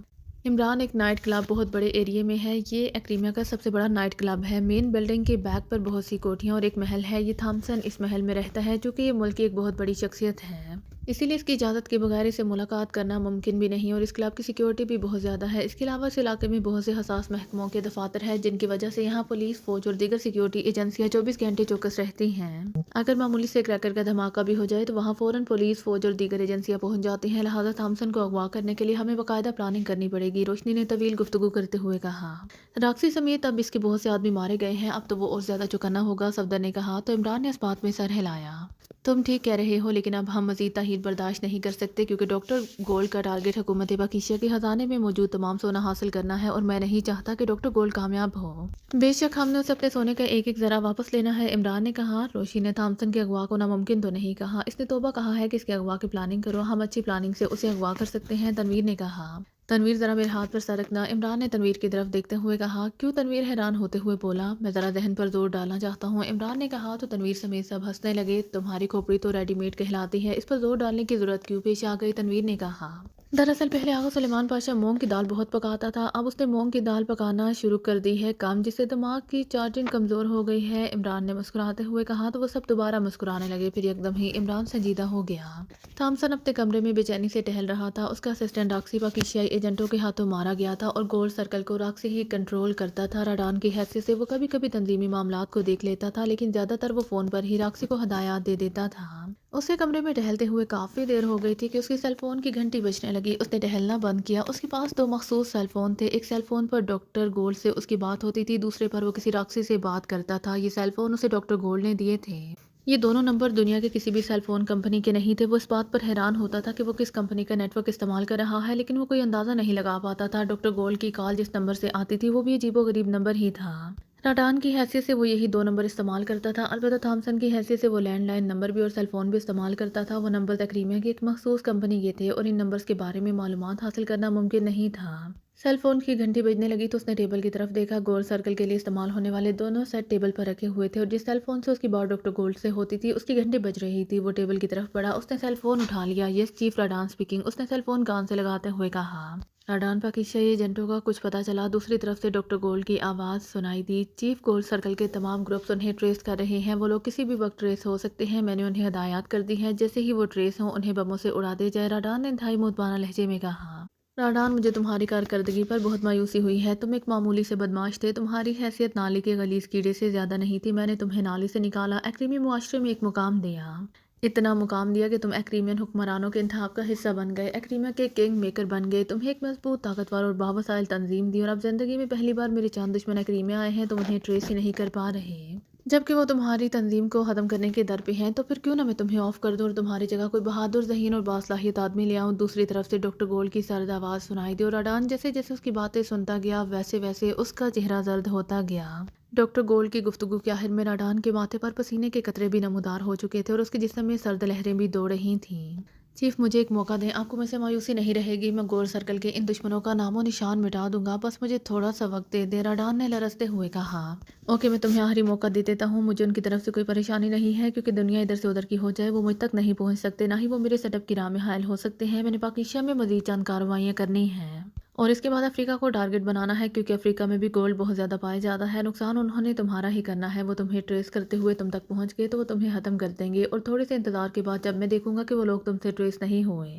عمران، ایک نائٹ کلب بہت بڑے ایریے میں ہے، یہ ایکریمیا کا سب سے بڑا نائٹ کلب ہے، مین بلڈنگ کے بیک پر بہت سی کوٹھیاں اور ایک محل ہے، یہ تھامسن اس محل میں رہتا ہے، چونکہ یہ ملک کی ایک بہت بڑی شخصیت ہے، اسی لیے اس کی اجازت کے بغیر اسے ملاقات کرنا ممکن بھی نہیں، اور اس کلب کی سیکیورٹی بھی بہت زیادہ ہے، اس کے علاوہ اس علاقے میں بہت سے حساس محکموں کے دفاتر ہیں جن کی وجہ سے یہاں پولیس، فوج اور دیگر سیکیورٹی ایجنسیاں 24 گھنٹے چوکس رہتی ہیں، اگر معمولی سے کریکر کا دھماکہ بھی ہو جائے تو وہاں فوراً پولیس، فوج اور دیگر ایجنسیاں پہنچ جاتی ہیں، لہٰذا تھامسن کو اغوا کرنے کے لیے ہمیں باقاعدہ پلاننگ کرنی پڑے گی، روشنی نے طویل گفتگو کرتے ہوئے کہا۔ راکسی سمیت اب اس کے بہت سے آدمی مارے گئے ہیں، اب تو وہ اور زیادہ چوکنا ہوگا، صفدر نے کہا تو عمران نے اس بات میں سر ہلایا۔ تم ٹھیک کہہ رہے ہو، لیکن اب ہم مزید تاخیر برداشت نہیں کر سکتے کیونکہ ڈاکٹر گولڈ کا ٹارگٹ حکومت پاکیزہ کے خزانے میں موجود تمام سونا حاصل کرنا ہے اور میں نہیں چاہتا کہ ڈاکٹر گولڈ کامیاب ہو۔ بے شک ہم نے اسے اپنے سونے کا ایک ایک ذرہ واپس لینا ہے، عمران نے کہا۔ روشی نے تھامسن کے اغوا کو ناممکن تو نہیں کہا، اس نے توبہ کہا ہے کہ اس کے اغوا کی پلاننگ کرو، ہم اچھی پلاننگ سے اسے اغوا کر سکتے ہیں، تنویر نے کہا۔ تنویر ذرا میرے ہاتھ پر سر رکھنا، عمران نے تنویر کی طرف دیکھتے ہوئے کہا۔ کیوں؟ تنویر حیران ہوتے ہوئے بولا۔ میں ذرا ذہن پر زور ڈالنا چاہتا ہوں، عمران نے کہا تو تنویر سمیت سب ہنسنے لگے۔ تمہاری کھوپڑی تو ریڈی میڈ کہلاتی ہے، اس پر زور ڈالنے کی ضرورت کیوں پیش آ گئی؟ تنویر نے کہا۔ دراصل پہلے آغا سلیمان پاشا مونگ کی دال بہت پکاتا تھا، اب اس نے مونگ کی دال پکانا شروع کر دی ہے کم، جس سے دماغ کی چارجنگ کمزور ہو گئی ہے، عمران نے مسکراتے ہوئے کہا تو وہ سب دوبارہ مسکرانے لگے، پھر یکدم ہی عمران سنجیدہ ہو گیا۔ تھامسن اپنے کمرے میں بے چینی سے ٹہل رہا تھا، اس کا اسسٹنٹ راکسی پاکیزیائی ایجنٹوں کے ہاتھوں مارا گیا تھا اور گولڈ سرکل کو راکسی ہی کنٹرول کرتا تھا، راڈان کی حیثیت سے وہ کبھی کبھی تنظیمی معاملات کو دیکھ لیتا تھا لیکن زیادہ تر وہ فون پر ہی راکسی کو ہدایات دے دیتا تھا۔ اسے کمرے میں ٹہلتے ہوئے کافی دیر ہو گئی تھی کہ اس کی سیل فون کی گھنٹی بجنے لگی، اس نے ٹہلنا بند کیا، اس کے پاس 2 مخصوص سیل فون تھے، ایک سیل فون پر ڈاکٹر گولڈ سے اس کی بات ہوتی تھی، دوسرے پر وہ کسی راکسی سے بات کرتا تھا، یہ سیل فون اسے ڈاکٹر گولڈ نے دیے تھے۔ یہ دونوں نمبر دنیا کے کسی بھی سیل فون کمپنی کے نہیں تھے، وہ اس بات پر حیران ہوتا تھا کہ وہ کس کمپنی کا نیٹ ورک استعمال کر رہا ہے لیکن وہ کوئی اندازہ نہیں لگا پاتا تھا، ڈاکٹر گولڈ کی کال جس نمبر سے آتی تھی وہ بھی عجیب و غریب نمبر ہی تھا، راڈان کی حیثیت سے وہ یہی 2 نمبر استعمال کرتا تھا، البتہ تھامسن کی حیثیت سے وہ لینڈ لائن نمبر بھی اور سیل فون بھی استعمال کرتا تھا، وہ نمبر ایکریمیا کی ایک مخصوص کمپنی کے تھے اور ان نمبرز کے بارے میں معلومات حاصل کرنا ممکن نہیں تھا۔ सेल फोन की घंटी बजने लगी तो उसने टेबल की तरफ देखा। गोल्ड सर्कल के लिए इस्तेमाल होने वाले दोनों सेट टेबल पर रखे हुए थे और जिस सेल फोन से उसकी बात डॉक्टर गोल्ड से होती थी उसकी घंटी बज रही थी। वो टेबल की तरफ बढ़ा, उसने सेल फोन उठा लिया। यस चीफ, राडान स्पीकिंग, उसने सेल फोन कान से लगाते हुए कहा। राडान पाकिस्तानी एजेंटों का कुछ पता चला। दूसरी तरफ से डॉक्टर गोल्ड की आवाज़ सुनाई दी। चीफ, गोल्ड सर्कल के तमाम ग्रुप्स उन्हें ट्रेस कर रहे हैं। वो लोग किसी भी वक्त ट्रेस हो सकते हैं। मैंने उन्हें हदायत कर दी है, जैसे ही वो ट्रेस हों उन्हें बमों से उड़ा दे जाए। राडान ने इंतहाई मुतबाना लहजे में कहा। राडान, मुझे तुम्हारी कारकर्दगी पर बहुत मायूसी हुई है। तुम एक मामूली से बदमाश थे। तुम्हारी हैसियत नाली के गलीज कीड़े से ज़्यादा नहीं थी। मैंने तुम्हें नाली से निकाला, एक्रीमी मुआशरे में एक मुकाम दिया। इतना मुकाम दिया कि तुम एक्रीमियन हुक्मरानों के इंतखाब का हिस्सा बन गए, एक्रीमिया के किंग मेकर बन गए। तुम्हें एक मजबूत, ताकतवर और बावसाइल तंजीम दी और अब ज़िंदगी में पहली बार मेरे चंद दुश्मन एक्रीमिया आए हैं, तुम उन्हें ट्रेस ही नहीं कर पा रहे। जबकि वो तुम्हारी तंजीम को ख़त्म करने के दर पे हैं, तो फिर क्यों ना मैं तुम्हें ऑफ कर दूं और तुम्हारी जगह कोई बहादुर, ज़हीन और बासलाहियत आदमी ले आऊं। दूसरी तरफ से डॉक्टर गोल्ड की सर्द आवाज़ सुनाई दी और राडान जैसे जैसे उसकी बातें सुनता गया वैसे वैसे उसका चेहरा जर्द होता गया। डॉक्टर गोल्ड की गुफ्तगू के आखिर में राडान के माथे पर पसीने के कतरे भी नमूदार हो चुके थे और उसके जिस्म में सर्द लहरें भी दौड़ रही थीं। चीफ, मुझे एक मौका दें, आपको मुझसे मायूसी नहीं रहेगी। मैं गोल्ड सर्कल के इन दुश्मनों का नामो निशान मिटा दूंगा, बस मुझे थोड़ा सा वक्त दे दे, राडान ने लरसते हुए कहा। ओके, मैं तुम्हें आखिरी मौका दे देता हूँ। मुझे उनकी तरफ से कोई परेशानी नहीं है, क्योंकि दुनिया इधर से उधर की हो जाए वो मुझ तक नहीं पहुँच सकते, ना ही वो मेरे सेटअप की राह में हायल हो सकते हैं। मैंने पाकिस्तान में मजीद चंद कार्रवाइयाँ करनी हैं और इसके बाद अफ्रीका को टारगेट बनाना है, क्योंकि अफ्रीका में भी गोल्ड बहुत ज़्यादा पाया जाता है। नुकसान उन्होंने तुम्हारा ही करना है। वो तुम्हें ट्रेस करते हुए तुम तक पहुँच गए तो वो तुम्हें ख़त्म कर देंगे और थोड़े से इंतज़ार के बाद जब मैं देखूंगा कि वो लोग तुमसे ट्रेस नहीं हुए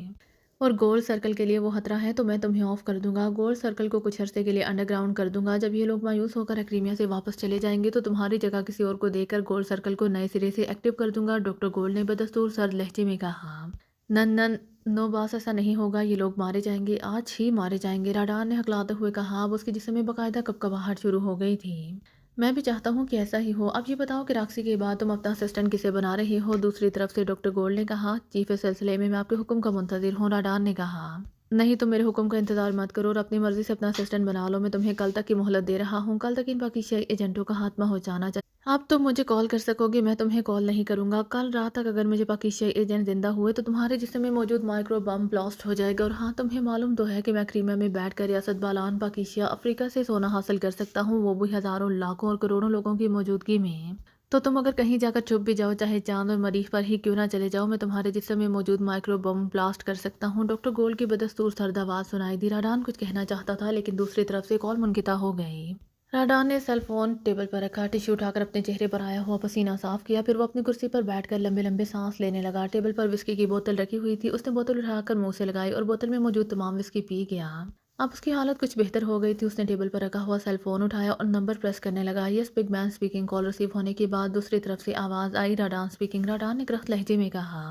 और गोल्ड सर्कल के लिए वो खतरा है, तो मैं तुम्हें ऑफ कर दूंगा। गोल्ड सर्कल को कुछ अरसे के लिए अंडरग्राउंड कर दूंगा। जब ये लोग मायूस होकर एक्रीमिया से वापस चले जाएंगे तो तुम्हारी जगह किसी और को देकर गोल्ड सर्कल को नए सिरे से एक्टिव कर दूंगा, डॉक्टर गोल्ड ने बदस्तूर सर्द लहजे में कहा। नन नन, नो बास, ऐसा नहीं होगा। ये लोग मारे जाएंगे, आज ही मारे जाएंगे, राडान ने हकलाते हुए कहा। अब उसके जिस्म में बाकायदा कपकपाहट शुरू हो गई थी। मैं भी चाहता हूँ कि ऐसा ही हो। अब ये बताओ कि राक्सी के बाद तुम अपना असिस्टेंट किसे बना रहे हो? दूसरी तरफ से डॉक्टर गोल्ड ने कहा। चीफ, इस सिलसिले में मैं आपके हुक्म का मुंतजिर हूँ, राडान ने कहा। नहीं, तुम मेरे हुक्म का इंतजार मत करो और अपनी मर्जी से अपना असिस्टेंट बना लो। मैं तुम्हें कल तक की मोहलत दे रहा हूँ। कल तक इन पाकिस्तानी एजेंटों का खात्मा हो जाना चाहिए। आप तो मुझे कॉल कर सकोगे, मैं तुम्हें कॉल नहीं करूंगा। कल रात तक अगर मुझे पाकिस्तानी एजेंट जिंदा हुए तो तुम्हारे जिस्म में मौजूद माइक्रो बम ब्लास्ट हो जाएगा। और हाँ, तुम्हें मालूम तो है कि मैं क्रीमिया में बैठ कर रियासत बालान पाकिस्तान अफ्रीका से सोना हासिल कर सकता हूँ, वो भी हज़ारों, लाखों और करोड़ों लोगों की मौजूदगी में। तो तुम अगर कहीं जाकर छुप भी जाओ, चाहे चांद और मरीख पर ही क्यों ना चले जाओ, मैं तुम्हारे जिस्म में मौजूद माइक्रो बम ब्लास्ट कर सकता हूँ। डॉक्टर गोल्ड की बदस्तूर सर्द आवाज़ सुनाई दी। राडान कुछ कहना चाहता था, लेकिन दूसरी तरफ से कॉल मुनक़िता हो गई। राडान ने सेल फोन टेबल पर रखा, टिश्यू उठाकर अपने चेहरे पर आया हुआ पसीना साफ किया। फिर वो अपनी कुर्सी पर बैठकर लंबे लंबे सांस लेने लगा। टेबल पर विस्की की बोतल रखी हुई थी। उसने बोतल उठाकर मुंह से लगाई और बोतल में मौजूद तमाम विस्की पी गया। अब उसकी हालत कुछ बेहतर हो गई थी। उसने टेबल पर रखा हुआ सेल फोन उठाया और नंबर प्रेस करने लगा। Yes, big man speaking. Call receive होने के बाद दूसरी तरफ से आवाज़ आई, राडान स्पीकिंग। राडान ने करख्त लहजे में कहा।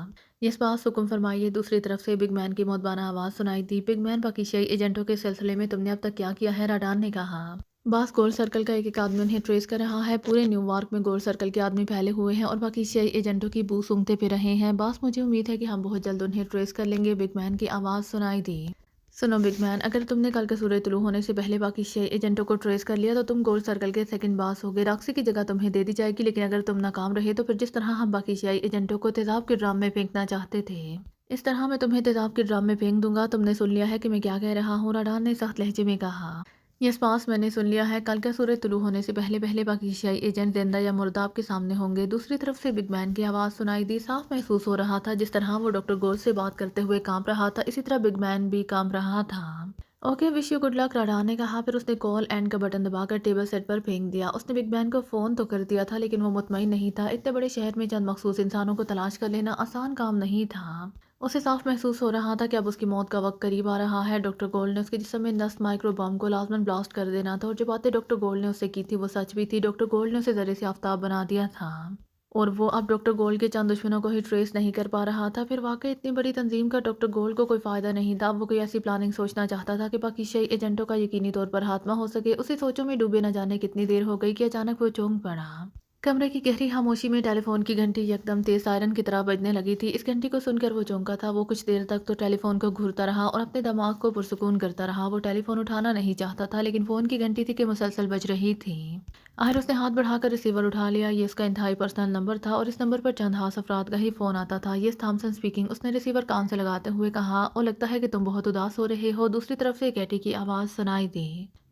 यस बास, हुक्म फरमाइए। दूसरी तरफ से बिग मैन की मौतबाना आवाज़ सुनाई दी। बिग मैन, पाकिस्तानी एजेंटों के सिलसिले में तुमने अब तक क्या किया है? राडान ने कहा। बास, गोल्ड सर्कल का एक एक आदमी उन्हें ट्रेस कर रहा है। पूरे न्यूयॉर्क में गोल्ड सर्कल के आदमी फैले हुए हैं और पाकिस्तानी एजेंटों की बू सूंघते फिर रहे हैं। बास, मुझे उम्मीद है कि हम बहुत जल्द उन्हें ट्रेस कर लेंगे। बिग मैन की आवाज़ सुनाई दी। सुनो बिग मैन, अगर तुमने कल के सूरज तुलू होने से पहले पाकिस्तानी एजेंटों को ट्रेस कर लिया तो तुम गोल्ड सर्कल के सेकंड बास होगे। रॉक्सी की जगह तुम्हें दे दी जाएगी। लेकिन अगर तुम नाकाम रहे तो फिर जिस तरह हम पाकिस्तानी एजेंटों को तेजाब के ड्राम में फेंकना चाहते थे, इस तरह मैं तुम्हें तेजाब के ड्राम में फेंक दूंगा। तुमने सुन लिया है कि मैं क्या कह रहा हूँ? राडान ने सख्त लहजे में कहा। यस पास, मैंने सुन लिया है। कल का सूरज तुलू होने से पहले पहले पाकिस्तानी एजेंट जिंदा या मुर्दा आपके सामने होंगे। दूसरी तरफ से बिग मैन की आवाज़ सुनाई दी। साफ महसूस हो रहा था जिस तरह वो डॉक्टर गोल्ड से बात करते हुए कांप रहा था, इसी तरह बिग मैन भी कांप रहा था। Okay, wish you good luck, Radan ने कहा। फिर उसने कॉल एंड का बटन दबाकर टेबल सेट पर फेंक दिया। उसने बिग मैन को फ़ोन तो कर दिया था, लेकिन वो मुतमईन नहीं था। इतने बड़े शहर में चंद मखसूस इंसानों को तलाश कर लेना आसान काम नहीं था। उसे साफ महसूस हो रहा था कि अब उसकी मौत का वक्त करीब आ रहा है। डॉक्टर गोल्ड ने उसके जिस्म में नस्त माइक्रो बम को लाजमन ब्लास्ट कर देना था और जो बातें डॉक्टर गोल्ड ने उससे की थी वो सच भी थी। डॉक्टर गोल्ड ने उसे जरे से आफ्ताब बना दिया था और वो अब डॉक्टर गोल्ड के चंद दुश्मनों को ही ट्रेस नहीं कर पा रहा था। फिर वाकई इतनी बड़ी तंजीम का डॉक्टर गोल्ड को कोई फ़ायदा नहीं था। वो कोई ऐसी प्लानिंग सोचना चाहता था कि पाकिस्तानी एजेंटों का यकीनी तौर पर खात्मा हो सके। उसे सोचों में डूबे न जाने कितनी देर हो गई कि अचानक वो चौंक पड़ा। कमरे की गहरी खामोशी में टेलीफोन की घंटी एकदम तेज सायरन की तरह बजने लगी थी। इस घंटी को सुनकर वो चौंका था। वो कुछ देर तक तो टेलीफोन को घूरता रहा और अपने दिमाग को पुरसुकून करता रहा। वो टेलीफोन उठाना नहीं चाहता था, लेकिन फ़ोन की घंटी थी कि मुसलसल बज रही थी। आखिर उसने हाथ बढ़ाकर रिसीवर उठा लिया। ये उसका इंतहाई पर्सनल नंबर था और इस नंबर पर चंद खास अफराद का ही फ़ोन आता था। ये थॉमसन स्पीकिंग। उसने रिसीवर कान से लगाते हुए कहा, ओ लगता है कि तुम बहुत उदास हो रहे हो। दूसरी तरफ से कैटी की आवाज़ सुनाई दी।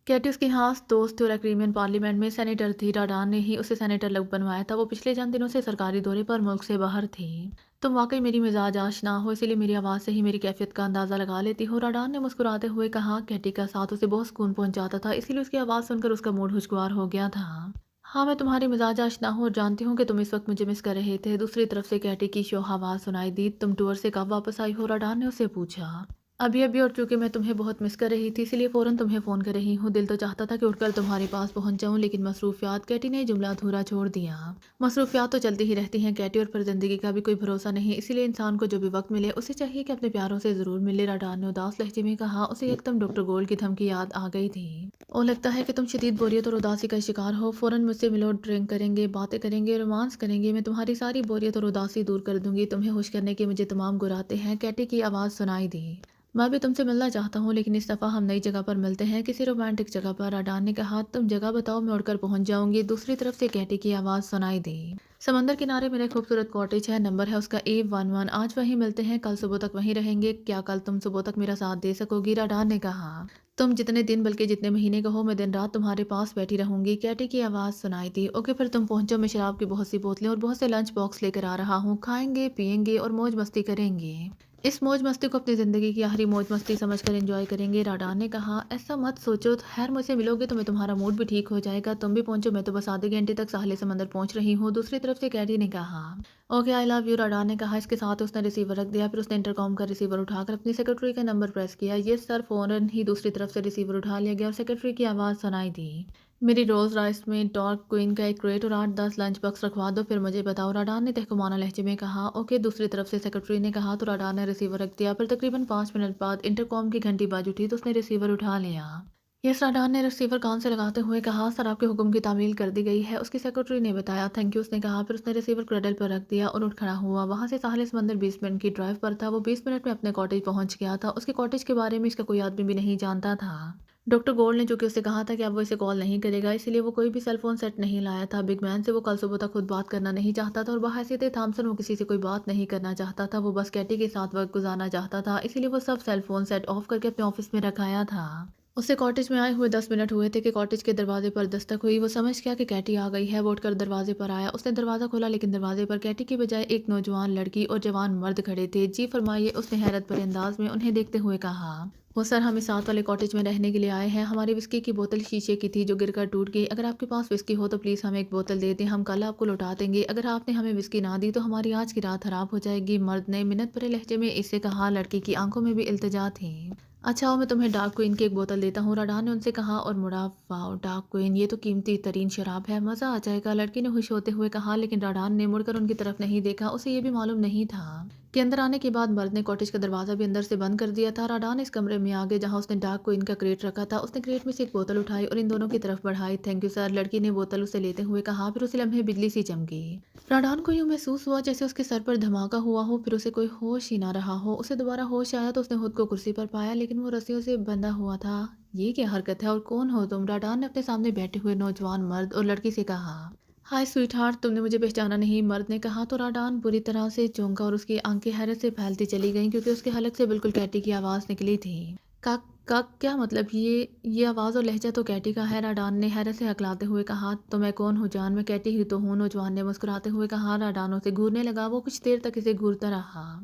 कैटी उसकी खास दोस्त थी और अक्रीमियन पार्लियामेंट में सेनेटर थी। राडान ने ही उसे सेनेटर लग बनवाया था। वो पिछले चंद दिनों से सरकारी दौरे पर मुल्क से बाहर थी। तुम वाकई मेरी मिजाज आशना हो, इसीलिए मेरी आवाज़ से ही मेरी कैफियत का अंदाज़ा लगा लेती हो। राडान ने मुस्कुराते हुए कहा। कैटी का साथ उसे बहुत सुकून पहुंचाता था, इसीलिए उसकी आवाज़ सुनकर उसका मूड खुशगवार हो गया था। हाँ, मैं तुम्हारी मिजाज आशना हूँ और जानती हूँ कि तुम इस वक्त मुझे मिस कर रहे थे। दूसरी तरफ से कैटी की शोह आवाज़ सुनाई दी। तुम टूर से कब वापस आई हो? राडान ने उससे पूछा। अभी अभी, और चूंकि मैं तुम्हें बहुत मिस कर रही थी इसलिए फ़ौरन तुम्हें फ़ोन कर रही हूँ। दिल तो चाहता था कि उठकर तुम्हारे पास पहुँच जाऊँ, लेकिन मसरूफियात। कैटी ने जुमला अधूरा छोड़ दिया। मसरूफियात तो चलती ही रहती हैं कैटी, और फिर ज़िंदगी का भी कोई भरोसा नहीं, इसीलिए इंसान को जो भी वक्त मिले उसे चाहिए कि अपने प्यारों से ज़रूर मिले। राडान ने उदास लहजे में कहा। उसे एकदम डॉक्टर गोल्ड की धमकी याद आ गई थी। ओ लगता है कि तुम शदीद बोरियत और उदासी का शिकार हो। फ़ौरन मुझसे मिलो, ड्रिंक करेंगे, बातें करेंगे, रोमांस करेंगे। मैं तुम्हारी सारी बोरियत और उदासी दूर कर दूंगी। तुम्हें खुश करने के मुझे तमाम गुराते हैं। कैटी की आवाज़ सुनाई दी। मैं भी तुमसे मिलना चाहता हूँ, लेकिन इस दफ़ा हम नई जगह पर मिलते हैं, किसी रोमांटिक जगह पर। राडान ने कहा। तुम जगह बताओ, मैं उड़कर पहुँच जाऊंगी। दूसरी तरफ से कैटी की आवाज़ सुनाई दी। समंदर किनारे मेरा खूबसूरत कॉटेज है, नंबर है उसका A11। आज वहीं मिलते हैं, कल सुबह तक वहीं रहेंगे। क्या कल तुम सुबह तक मेरा साथ दे सकोगी? राडान ने कहा। तुम जितने दिन बल्कि जितने महीने कहो, मैं दिन रात तुम्हारे पास बैठी रहूंगी। कैटी की आवाज़ सुनाई दी। ओके, फिर तुम पहुंचो। मैं शराब की बहुत सी बोतलें और बहुत से लंच बॉक्स लेकर आ रहा हूँ। खाएंगे, पियेंगे और मौज मस्ती करेंगे। इस मौज मस्ती को अपनी ज़िंदगी की आखिरी मौज मस्ती समझकर एंजॉय करेंगे। राडान ने कहा। ऐसा मत सोचो, खैर मुझसे मिलोगे तो मैं तुम्हारा मूड भी ठीक हो जाएगा। तुम भी पहुंचो, मैं तो बस आधे घंटे तक साहिल समंदर पहुंच रही हूँ। दूसरी तरफ से कैटी ने कहा। Okay, I love you. Radan ने कहा। इसके साथ उसने रिसीवर रख दिया। फिर उसने इंटरकॉम का रिसीवर उठाकर अपनी सेक्रेटरी का नंबर प्रेस किया। ये सर। फ़ौरन ही दूसरी तरफ से रिसीवर उठा लिया गया और सेक्रेटरी की आवाज़ सुनाई दी। मेरी रोज़ राइस में डार्क क्वीन का एक क्रेट और 8-10 लंच बॉक्स रखवा दो, फिर मुझे बताओ। राडान ने तहकुमाना लहजे में कहा। ओके, दूसरी तरफ से सेक्रेटरी ने कहा। तो राडान ने रिसीवर रख दिया। फिर तकरीबन 5 मिनट बाद इंटरकॉम की घंटी बाज उठी तो उसने रिसीवर उठा लिया। यस, राडान ने रिसीवर कान से लगाते हुए कहा। सर, आपके हुक्म की तामील कर दी गई है, उसकी सेक्रेटरी ने बताया। थैंक यू, उसने कहा। फिर उसने रिसीवर क्रडल पर रख दिया और उठ खड़ा हुआ। वहाँ से साहिल समंदर 20 मिनट की ड्राइव पर था। वो 20 मिनट में अपने कॉटेज पहुँच गया था। उसके कॉटेज के बारे में इसका कोई आदमी भी नहीं जानता था। डॉक्टर गोल्ड ने जो कि उससे कहा था कि अब वो इसे कॉल नहीं करेगा, इसीलिए वो कोई भी सेल फोन सेट नहीं लाया था। बिग मैन से वो कल सुबह तक खुद बात करना नहीं चाहता था और बहैसियत थॉमसन वो किसी से कोई बात नहीं करना चाहता था। वो बस कैटी के साथ वक्त गुजारना चाहता था, इसीलिए वो सब सेल फोन सेट ऑफ करके अपने ऑफिस में रखाया था। उसे कॉटेज में आए हुए 10 मिनट हुए थे कि कॉटेज के दरवाजे पर दस्तक हुई। वो समझ गया कि कैटी आ गई है। वो उठकर दरवाजे पर आया। उसने दरवाज़ा खोला, लेकिन दरवाजे पर कैटी की बजाय एक नौजवान लड़की और जवान मर्द खड़े थे। जी फरमाइए, उसने हैरत भरे अंदाज में उन्हें देखते हुए कहा। वो सर, हम इस साथ वाले कॉटेज में रहने के लिए आए हैं। हमारी विस्की की बोतल शीशे की थी जो गिरकर टूट गई। अगर आपके पास विस्की हो तो प्लीज़ हमें एक बोतल दे दें, हम कल आपको लौटा देंगे। अगर आपने हमें विस्की ना दी तो हमारी आज की रात खराब हो जाएगी। मर्द ने मिन्नत भरे लहजे में इससे कहा। लड़की की आंखों में भी इल्तिजा थी। अच्छा, मैं तुम्हें डार्क क्वीन की एक बोतल देता हूँ, राडान ने उनसे कहा और मुड़ा। वाओ, डार्क क्वीन, ये तो कीमती तरीन शराब है, मज़ा आ जाएगा, लड़की ने खुश होते हुए कहा। लेकिन राडान ने मुड़कर उनकी तरफ नहीं देखा। उसे ये भी मालूम नहीं था कि अंदर आने के बाद मर्द ने कॉटेज का दरवाज़ा भी अंदर से बंद कर दिया था। राडान इस कमरे में आ गए जहाँ उसने डार्क क्वीन का क्रेट रखा था। उसने क्रेट में से एक बोतल उठाई और इन दोनों की तरफ बढ़ाई। थैंक यू सर, लड़की ने बोतल उसे लेते हुए कहा। फिर उसी लम्हे बिजली सी चमकी। राडान को यूं महसूस हुआ जैसे उसके सर पर धमाका हुआ हो, फिर उसे कोई होश ही ना रहा हो। उसे दोबारा होश आया तो उसने खुद को कुर्सी पर पाया, लेकिन वो रस्सियों से बंधा हुआ था। ये क्या हरकत है और कौन हो तुम? राडान ने अपने सामने बैठे हुए नौजवान मर्द और लड़की से कहा। हाय स्वीट हार्ट, तुमने मुझे पहचाना नहीं? मर्द ने कहा। तो राडान बुरी तरह से चौंका और उसकी आंखें हैरत से फैलती चली गईं, क्योंकि उसके हलक से बिल्कुल कैटी की आवाज़ निकली थी। का क्या मतलब? ये आवाज़ और लहजा तो कैटी का है, राडान ने हैरत से हकलाते हुए कहा। तो मैं कौन हूँ जान? मैं कैटी ही तो हूँ, नौजवान ने मुस्कुराते हुए कहा। राडान उसे घूरने लगा। वो कुछ देर तक इसे घूरता रहा।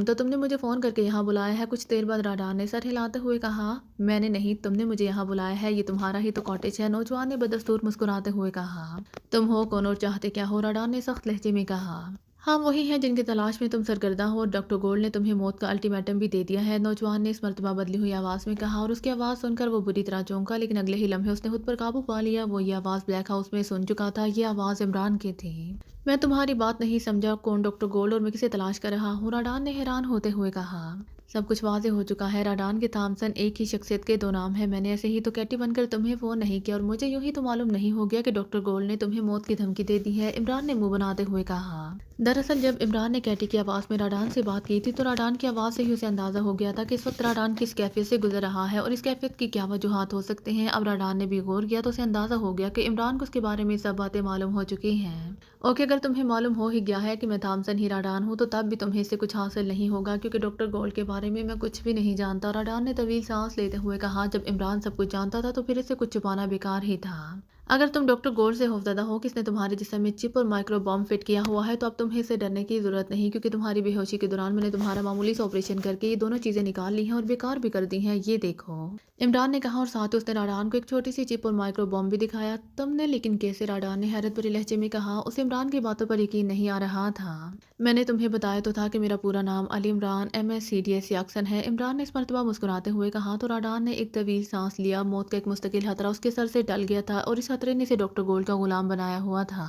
तो तुमने मुझे फ़ोन करके यहाँ बुलाया है? कुछ देर बाद राडान ने सर हिलाते हुए कहा। मैंने नहीं, तुमने मुझे यहाँ बुलाया है, ये तुम्हारा ही तो कॉटेज है, नौजवान ने बदस्तूर मुस्कुराते हुए कहा। तुम हो कौन और चाहते क्या हो? राडान ने सख्त लहजे में कहा। ہاں وہی ہیں جن کی تلاش میں تم سرگردہ ہو، اور ڈاکٹر گولڈ نے تمہیں موت کا الٹیمیٹم بھی دے دیا ہے، نوجوان نے اس مرتبہ بدلی ہوئی آواز میں کہا، اور اس کی آواز سن کر وہ بری طرح چونکا، لیکن اگلے ہی لمحے اس نے خود پر قابو پا لیا۔ وہ یہ آواز بلیک ہاؤس میں سن چکا تھا، یہ آواز عمران کی تھی۔ میں تمہاری بات نہیں سمجھا، کون ڈاکٹر گولڈ اور میں کسے تلاش کر رہا ہوں؟ راڈان نے حیران ہوتے ہوئے کہا۔ سب کچھ واضح ہو چکا ہے، راڈان کے تھامسن ایک ہی شخصیت کے دو نام ہیں۔ میں نے ایسے ہی تو کیٹی بن کر تمہیں فون نہیں کیا، اور مجھے یوں ہی تو معلوم نہیں ہو گیا کہ ڈاکٹر گولڈ نے تمہیں موت کی دھمکی دے دی ہے، عمران نے منہ بناتے ہوئے کہا۔ دراصل جب عمران نے کیٹی کی آواز میں راڈان سے بات کی تھی تو راڈان کی آواز سے ہی اسے اندازہ ہو گیا تھا کہ اس وقت راڈان کس کیفیت سے گزر رہا ہے اور اس کیفیت کی کیا وجوہات ہو سکتے ہیں۔ اب راڈان نے بھی غور کیا تو اسے اندازہ ہو گیا کہ عمران کو اس کے بارے میں سب باتیں معلوم ہو چکی ہیں۔ اوکے، اگر تمہیں معلوم ہو ہی گیا ہے کہ میں تھامسن ہی راڈان ہوں تو تب بھی تمہیں اس سے کچھ حاصل نہیں ہوگا، کیونکہ ڈاکٹر گولڈ کے بارے میں کچھ بھی نہیں جانتا۔ راڈان نے طویل سانس لیتے ہوئے کہا، جب عمران سب کچھ جانتا تھا تو پھر اس سے کچھ چھپانا بیکار ہی تھا۔ اگر تم ڈاکٹر گولڈ سے خوفزدہ ہو کہ اس نے تمہارے جسم میں چپ اور مائکرو بام فٹ کیا ہوا ہے تو اب تمہیں اسے ڈرنے کی ضرورت نہیں، کیونکہ تمہاری بے ہوشی کے دوران میں نے تمہارا معمولی سا آپریشن کر کے یہ دونوں چیزیں نکال لی ہیں اور بیکار بھی کر دی ہیں، یہ دیکھو۔ عمران نے کہا، اور ساتھ ہی اس نے راڈان کو ایک چھوٹی سی چپ اور مائکرو بام بھی دکھایا۔ تم نے؟ لیکن کیسے؟ راڈان نے حیرت بھرے لہجے میں کہا۔ اسے عمران کی باتوں پر یقین نہیں آ رہا تھا۔ میں نے تمہیں بتایا تو تھا کہ میرا پورا نام علی عمران MSCDS یاکسن ہے، عمران نے اس مرتبہ مسکراتے ہوئے کہا۔ تو راڈان نے ایک طویل سانس لیا۔ موت کا ایک مستقل خطرہ اس کے سر سے ٹل گیا تھا اور اس خطرے نے اسے ڈاکٹر گولڈ کا غلام بنایا ہوا تھا۔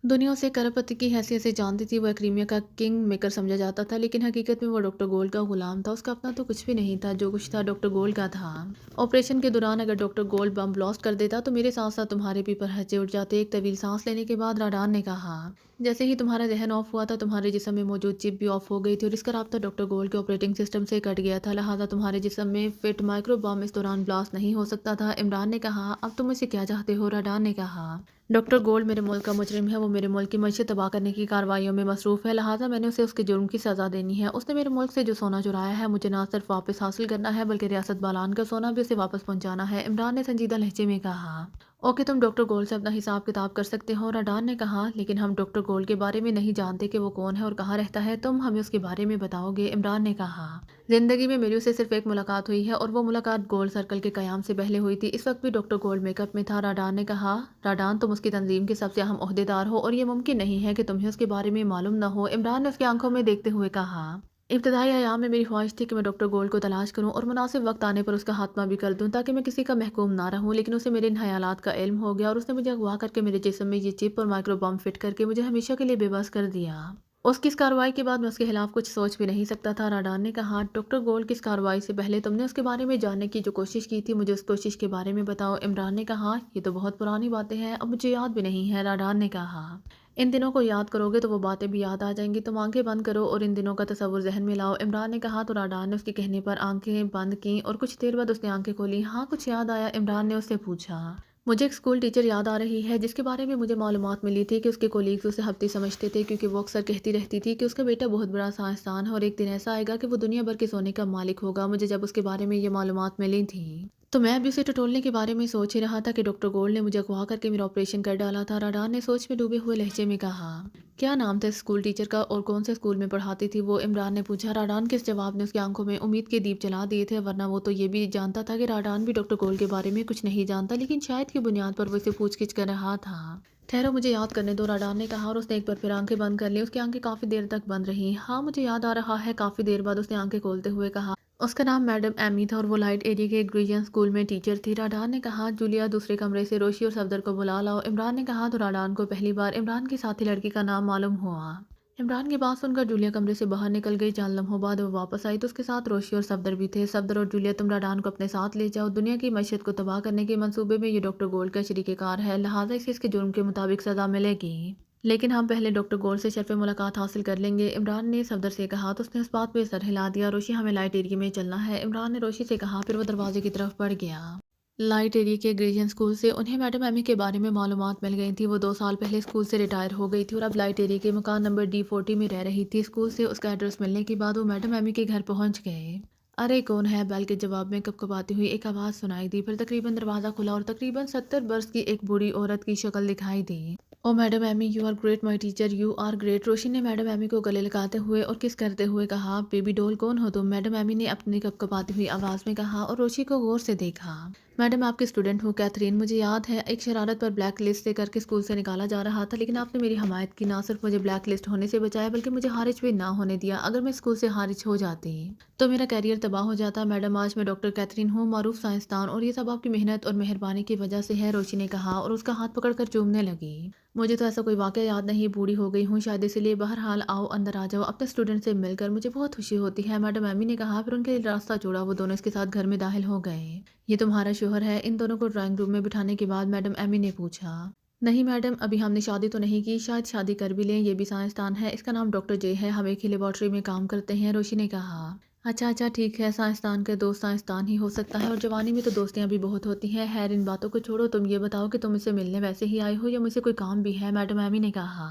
دنیا اسے کرپتی کی حیثیت سے جانتی تھی، وہ ایکریمیا کا کنگ میکر سمجھا جاتا تھا، لیکن حقیقت میں وہ ڈاکٹر گولڈ کا غلام تھا۔ اس کا اپنا تو کچھ بھی نہیں تھا، جو کچھ تھا ڈاکٹر گولڈ کا تھا۔ آپریشن کے دوران اگر ڈاکٹر گولڈ بم بلاسٹ کر دیتا تو میرے ساتھ ساتھ تمہارے بھی پرہچے اٹھ جاتے۔ ایک طویل سانس لینے کے بعد راڈان نے کہا، جیسے ہی تمہارا ذہن آف ہوا تھا تمہارے جسم میں موجود چپ بھی آف ہو گئی تھی اور اس کا رابطہ ڈاکٹر گولڈ کے آپریٹنگ سسٹم سے کٹ گیا تھا، لہٰذا تمہارے جسم میں فٹ مائکرو بم اس دوران بلاسٹ نہیں ہو سکتا تھا۔ عمران نے کہا، اب تم مجھ سے کیا چاہتے ہو؟ راڈان نے کہا، ڈاکٹر گولڈ میرے ملک کا مجرم ہے، وہ میرے ملک کی معیشت تباہ کرنے کی کارروائیوں میں مصروف ہے، لہٰذا میں نے اسے اس کے جرم کی سزا دینی ہے۔ اس نے میرے ملک سے جو سونا چرایا ہے مجھے نہ صرف واپس حاصل کرنا ہے بلکہ ریاست بالان کا سونا بھی اسے واپس پہنچانا ہے، عمران نے سنجیدہ لہجے میں کہا۔ اوکے، تم ڈاکٹر گولڈ سے اپنا حساب کتاب کر سکتے ہو، راڈان نے کہا، لیکن ہم ڈاکٹر گولڈ کے بارے میں نہیں جانتے کہ وہ کون ہے اور کہاں رہتا ہے، تم ہمیں اس کے بارے میں بتاؤ گے؟ عمران نے کہا، زندگی میں میری اسے صرف ایک ملاقات ہوئی ہے اور وہ ملاقات گولڈ سرکل کے قیام سے پہلے ہوئی تھی، اس وقت بھی ڈاکٹر گولڈ میک اپ میں تھا۔ راڈان نے کہا، راڈان تم اس کی تنظیم کے سب سے اہم عہدیدار ہو اور یہ ممکن نہیں ہے کہ تمہیں اس کے بارے میں معلوم نہ ہو، عمران نے اس کی آنکھوں میں دیکھتے ہوئے کہا۔ ابتدائی ایام میں میری خواہش تھی کہ میں ڈاکٹر گولڈ کو تلاش کروں اور مناسب وقت آنے پر اس کا خاتمہ بھی کر دوں تاکہ میں کسی کا محکوم نہ رہوں، لیکن اسے میرے ان خیالات کا علم ہو گیا اور اس نے مجھے اغوا کر کے میرے جسم میں یہ چپ اور مائکرو بم فٹ کر کے مجھے ہمیشہ کے لیے بے بس کر دیا۔ اس کی اس کارروائی کے بعد میں اس کے خلاف کچھ سوچ بھی نہیں سکتا تھا، راڈان نے کہا۔ ڈاکٹر گولڈ کی اس کارروائی سے پہلے تم نے اس کے بارے میں جاننے کی جو کوشش کی تھی، مجھے اس کوشش کے بارے میں بتاؤ، عمران نے کہا۔ یہ تو بہت پرانی باتیں ہیں، اب مجھے یاد بھی نہیں ہے، راڈان نے کہا۔ ان دنوں کو یاد کرو گے تو وہ باتیں بھی یاد آ جائیں گی، تم آنکھیں بند کرو اور ان دنوں کا تصور ذہن میں لاؤ، عمران نے کہا۔ تو راڈان نے اس کے کہنے پر آنکھیں بند کیں اور کچھ دیر بعد اس نے آنکھیں کھولی۔ ہاں، کچھ یاد آیا؟ عمران نے اس سے پوچھا۔ مجھے ایک اسکول ٹیچر یاد آ رہی ہے جس کے بارے میں مجھے معلومات ملی تھی کہ اس کے کولیگز اسے ہفتی سمجھتے تھے، کیونکہ وہ اکثر کہتی رہتی تھی کہ اس کا بیٹا بہت بڑا سائنسدان ہے اور ایک دن ایسا آئے گا کہ وہ دنیا بھر کے سونے کا مالک ہوگا۔ مجھے جب اس کے بارے میں یہ معلومات ملی تھیں تو میں بھی اسے ٹٹولنے کے بارے میں سوچ ہی رہا تھا کہ ڈاکٹر گولڈ نے مجھے اغوا کر کے میرا آپریشن کر ڈالا تھا، راڈان نے سوچ میں ڈوبے ہوئے لہجے میں کہا۔ کیا نام تھا اس اسکول ٹیچر کا اور کون سے اسکول میں پڑھاتی تھی وہ؟ عمران نے پوچھا۔ راڈان کے اس جواب نے اس کی آنکھوں میں امید کے دیپ جلا دیے تھے، ورنہ وہ تو یہ بھی جانتا تھا کہ راڈان بھی ڈاکٹر گولڈ کے بارے میں کچھ نہیں جانتا، لیکن شاید کی بنیاد پر وہ اسے پوچھ گچھ کر رہا تھا۔ ٹھہرو، مجھے یاد کرنے دو، راڈان نے کہا، اور اس نے ایک بار پھر آنکھیں بند کر لی۔ اس کی آنکھیں کافی دیر تک بند رہیں۔ ہاں، مجھے یاد آ رہا ہے، کافی دیر بعد اس نے آنکھیں کھولتے ہوئے کہا۔ اس کا نام میڈم ایمی تھا اور وہ لائٹ ایریا کے گریجن اسکول میں ٹیچر تھی، راڈان نے کہا۔ جولیا، دوسرے کمرے سے روشی اور صفدر کو بلا لاؤ، عمران نے کہا۔ تو راڈان کو پہلی بار عمران کی ساتھی لڑکی کا نام معلوم ہوا۔ عمران کی بات سن کر جولیا کمرے سے باہر نکل گئی۔ چند لمحوں بعد وہ واپس آئی تو اس کے ساتھ روشی اور صفدر بھی تھے۔ صفدر اور جولیا، تم راڈان کو اپنے ساتھ لے جاؤ، دنیا کی معیشت کو تباہ کرنے کے منصوبے میں یہ ڈاکٹر گولڈ کا شریک کار ہے، لہٰذا اسے اس کے جرم کے مطابق سزا ملے گی، لیکن ہم پہلے ڈاکٹر گولڈ سے شرف ملاقات حاصل کر لیں گے، عمران نے صفدر سے کہا۔ تو اس نے اس بات پہ سر ہلا دیا۔ روشی، ہمیں لائٹ ایریا میں چلنا ہے، عمران نے روشی سے کہا، پھر وہ دروازے کی طرف بڑھ گیا۔ لائٹ ایریا کے گریجن اسکول سے انہیں میڈم ایمی کے بارے میں معلومات مل گئی تھی، وہ 2 سال پہلے اسکول سے ریٹائر ہو گئی تھی اور اب لائٹ ایریا کے مکان نمبر D40 میں رہ رہی تھی۔ اسکول سے اس کا ایڈریس ملنے کے بعد وہ میڈم ایمی کے گھر پہنچ گئے۔ ارے کون ہے؟ بیل کے جواب میں کپکپاتی ہوئی ایک آواز سنائی دی، پھر تقریباً دروازہ کھلا اور تقریباً 70 برس کی ایک بوڑھی عورت کی شکل دکھائی دی۔ Oh madam Amy, you are great my teacher, you are great, Roshi نے میڈم ایمی کو گلے لگاتے ہوئے اور کس کرتے ہوئے کہا۔ بیبی ڈول، کون ہو تم؟ میڈم ایمی نے اپنی کپکپاتی ہوئی آواز میں کہا اور روشی کو غور سے دیکھا۔ मैडम मैं आपकी स्टूडेंट हूँ कैथरीन, मुझे याद है एक शरारत पर ब्लैक लिस्ट से करके स्कूल से निकाला जा रहा था, लेकिन आपने मेरी हमायत की, ना सिर्फ मुझे ब्लैक लिस्ट होने से बचाया बल्कि मुझे खारिज भी ना होने दिया। अगर मैं स्कूल से खारिज हो जाती तो मेरा करियर तबाह हो जाता। मैडम आज मैं डॉक्टर कैथरीन हूँ, मारूफ साइंसदान, और ये सब आपकी मेहनत और मेहरबानी की वजह से है, रोशी ने कहा और उसका हाथ पकड़कर चूमने लगी। मुझे तो ऐसा कोई वाक़या याद नहीं, बूढ़ी हो गई हूँ शायद इसलिए। बहरहाल आओ अंदर आ जाओ, अपने स्टूडेंट से मिलकर मुझे बहुत खुशी होती है, मैडम एमी ने कहा। फिर उनके रास्ता जोड़ा, वो दोनों इसके साथ घर में दाखिल हो गए। ये तुम्हारा शोहर है? इन दोनों को ड्राइंग रूम में बिठाने के बाद मैडम एमी ने पूछा। नहीं मैडम, अभी हमने शादी तो नहीं की, शायद शादी कर भी लें। ये भी साइंसदान है, इसका नाम डॉक्टर जे है, हम एक ही लेबॉर्ट्री में काम करते हैं, रोशी ने कहा। अच्छा अच्छा ठीक है, साइंसदान का दोस्त साइंसदान ही हो सकता है, और जवानी में तो दोस्तियां भी बहुत होती हैं। खैर इन बातों को छोड़ो, तुम ये बताओ कि तुम इससे मिलने वैसे ही आई हो या मुझसे कोई काम भी है, मैडम एमी ने कहा।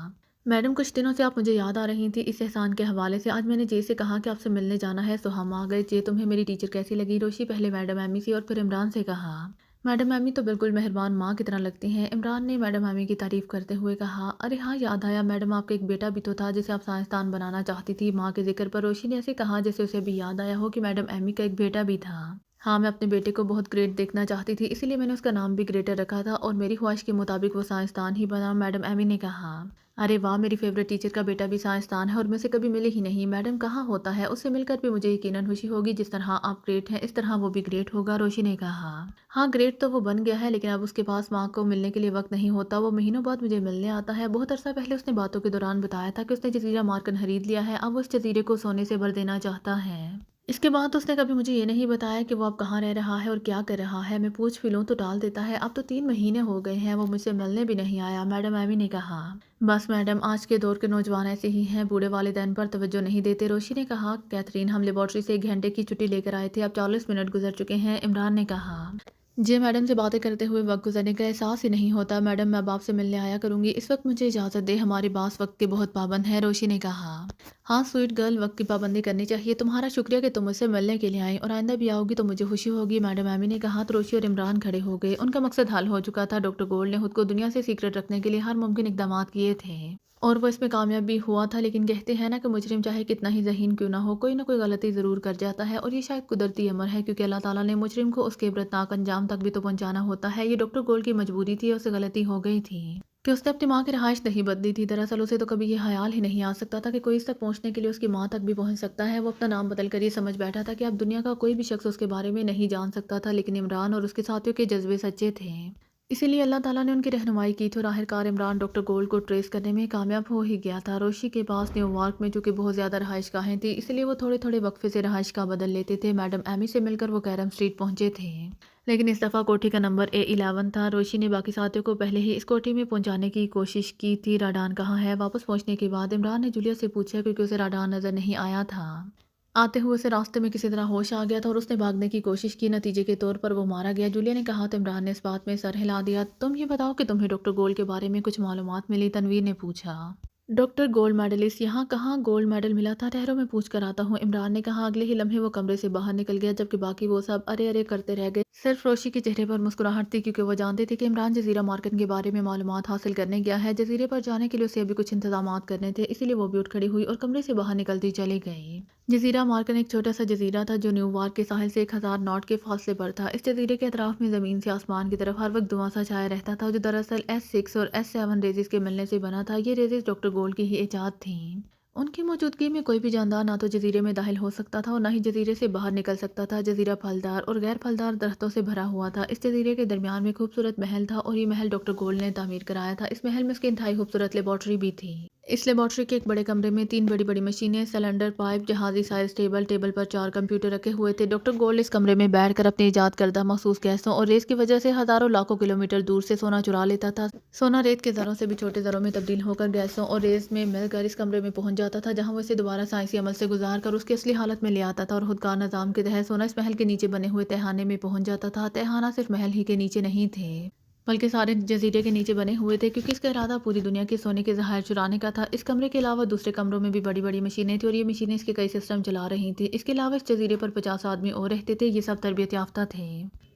मैडम कुछ दिनों से आप मुझे याद आ रही थी, इस एहसान के हवाले से आज मैंने जे से कहा कि आपसे मिलने जाना है, तो हम आ गए। जे तुम्हें मेरी टीचर कैसी लगी? रोशी पहले मैडम एमी से और फिर इमरान से कहा। मैडम एमी तो बिल्कुल मेहरबान माँ की तरह लगती हैं, इमरान ने मैडम एमी की तारीफ करते हुए कहा। अरे हाँ याद आया मैडम, आपका एक बेटा भी तो था जिसे आप साइंसदान बनाना चाहती थी। माँ के जिक्र पर रोशी ने ऐसे कहा जैसे उसे भी याद आया हो कि मैडम एमी का एक बेटा भी था। हाँ मैं अपने बेटे को बहुत ग्रेट देखना चाहती थी, इसीलिए मैंने उसका नाम भी ग्रेटर रखा था, और मेरी ख्वाहिश के मुताबिक वो साइंसदान ही बना, मैडम एमी ने कहा। अरे वाह, मेरी फेवरेट टीचर का बेटा भी साइंसदान है और मुझसे कभी मिले ही नहीं। मैडम कहाँ होता है, उससे मिलकर भी मुझे यकीनन खुशी होगी। जिस तरह आप ग्रेट हैं इस तरह वो भी ग्रेट होगा, रोशी ने कहा। हाँ ग्रेट तो वो बन गया है, लेकिन अब उसके पास माँ को मिलने के लिए वक्त नहीं होता। वो महीनों बाद मुझे मिलने आता है। बहुत अरसा पहले उसने बातों के दौरान बताया था कि उसने जजीरा मार्कन खरीद लिया है, अब वो इस जजीरे को सोने से भर देना चाहता है। इसके बाद उसने कभी मुझे ये नहीं बताया कि वो अब कहाँ रह रहा है और क्या कर रहा है। मैं पूछ भी लूँ तो टाल देता है। अब तो 3 महीने हो गए हैं, वो मुझसे मिलने भी नहीं आया, मैडम एमी ने कहा। बस मैडम, आज के दौर के नौजवान ऐसे ही हैं, बूढ़े वालिदैन पर तवज्जो नहीं देते, रोशी ने कहा। कैथरीन हम लेबॉर्ट्री से 1 घंटे की छुट्टी लेकर आए थे, अब 40 मिनट गुजर चुके हैं, इमरान ने कहा। जी मैडम से बातें करते हुए वक्त गुजरने का एहसास ही नहीं होता। मैडम मैं अब आपसे मिलने आया करूंगी, इस वक्त मुझे इजाज़त दे, हमारे पास वक्त के बहुत पाबंद है, रोशी ने कहा। हाँ स्वीट गर्ल, वक्त की पाबंदी करनी चाहिए। तुम्हारा शुक्रिया कि तुम मुझसे मिलने के लिए आई, और आइंदा भी आओगी तो मुझे खुशी होगी, मैडम एमी ने कहा। तो रोशी और इमरान खड़े हो गए, उनका मकसद हल हो चुका था। डॉक्टर गोल्ड ने खुद को दुनिया से सीक्रेट रखने के लिए हर मुमकिन इकदाम किए थे, और वो इसमें कामयाब भी हुआ था। लेकिन कहते हैं ना कि मुजरिम चाहे कितना ही ज़हीन क्यों ना हो, कोई ना कोई गलती ज़रूर कर जाता है, और ये शायद कुदरती अमर है, क्योंकि अल्लाह ताला ने मुजरिम को उसके इबरतनाक अंजाम तक भी तो पहुंचाना होता है। ये डॉक्टर गोल्ड की मजबूरी थी, उससे गलती हो गई थी कि उसने अपनी माँ की रहाइश नहीं बदली थी। दरअसल उसे तो कभी ये ख्याल ही नहीं आ सकता था कि कोई इस तक पहुंचने के लिए उसकी माँ तक भी पहुंच सकता है। वो अपना नाम बदल कर ये समझ बैठा था कि अब दुनिया का कोई भी शख्स उसके बारे में नहीं जान सकता था, लेकिन इमरान और उसके साथियों के जज्बे सच्चे थे, इसीलिए अल्लाह ताला ने उनकी रहनुमाई की थी, और आखिरकार इमरान डॉक्टर गोल्ड को ट्रेस करने में कामयाब हो ही गया था। रोशी के पास न्यूयॉर्क में चूँकि बहुत ज़्यादा रहाइशगाहें थी, इसलिए वो थोड़े थोड़े वक्फे से रहाइशगाह बदल लेते थे। मैडम एमी से मिलकर वो कैरम स्ट्रीट पहुंचे थे, लेकिन इस दफ़ा कोठी का नंबर A11 था। रोशी ने बाकी साथियों को पहले ही इस कोठी में पहुंचाने की कोशिश की थी। राडान कहाँ है? वापस पहुंचने के बाद इमरान ने जूलिया से पूछा, क्योंकि उसे राडान नज़र नहीं आया था। आते हुए उसे रास्ते में किसी तरह होश आ गया था और उसने भागने की कोशिश की, नतीजे के तौर पर वो मारा गया, जूलिया ने कहा। तो इमरान ने इस बात में सर हिला दिया। तुम ये बताओ कि तुम्हें डॉक्टर गोल्ड के बारे में कुछ मालूमात मिली? तनवीर ने पूछा। डॉक्टर गोल्ड मेडलिस्ट यहाँ कहाँ गोल्ड मेडल मिला था? ठहरो मैं पूछ कर आता हूँ, इमरान ने कहा। अगले ही लम्हे वो कमरे से बाहर निकल गया, जबकि बाकी वो सब अरे अरे करते रह गए। सिर्फ रोशी के चेहरे पर मुस्कुराहट थी, क्योंकि वो जानते थे कि इमरान जजीरा मार्केट के बारे में मालूमात हासिल करने गया है। जजीरे पर जाने के लिए उसे अभी कुछ इंतजाम करने थे, इसीलिए वो भी उठ खड़ी हुई और कमरे से बाहर निकलती चली गई। जजीरा मार्कन एक छोटा सा जजीरा था जो न्यूयॉर्क के साहिल से 1000 नॉट के फासले पर था। इस जजीरे के अतराफ में ज़मीन से आसमान की तरफ हर वक्त धुआं सा छाया रहता था, जो दरअसल S6 और S7 रेजिस के मिलने से बना था। ये रेजिस डॉक्टर गोल्ड की ही इजाद थी। उनकी मौजूदगी में कोई भी जानदार ना तो जजीरे में दाखिल हो सकता था और ना ही जजीरे से बाहर निकल सकता था। जजीरा फलदार और गैर फलदार दरख्तों से भरा हुआ था। इस जजीरे के दरमियान में खूबसूरत महल था, और ये महल डॉक्टर गोल्ड ने तामीर कराया था। इस महल में उसकी इंतहाई खूबसूरत लेबॉर्ट्री भी थी। इस लेबॉर्ट्री के एक बड़े कमरे में 3 बड़ी बड़ी मशीनें, सिलेंडर, पाइप, जहाजी साइज टेबल, टेबल पर 4 कंप्यूटर रखे हुए थे। डॉक्टर गोल्ड इस कमरे में बैठकर अपनी इजाद करदा मखसूस गैसों और रेस की वजह से हजारों लाखों किलोमीटर दूर से सोना चुरा लेता था। सोना रेत के जरों से भी छोटे जरों में तब्दील होकर गैसों और रेस में मिलकर इस कमरे में पहुंच जाता था, जहां वो इसे दोबारा साइंसी अमल से गुजार कर उसकी असली हालत में ले आता था, और खुदकार निजाम के तहत सोना इस महल के नीचे बने हुए तहखाने में पहुंच जाता था। तहखाना सिर्फ महल ही के नीचे नहीं थे, बल्कि सारे जजीरे के नीचे बने हुए थे, क्योंकि इसका इरादा पूरी दुनिया के सोने के ज़खायर चुराने का था। इस कमरे के अलावा दूसरे कमरों में भी बड़ी बड़ी मशीनें थी, और ये मशीनें इसके कई सिस्टम चला रही थी। इसके अलावा इस जजीरे पर 50 आदमी और रहते थे। ये सब तरबियत याफ्ता थे।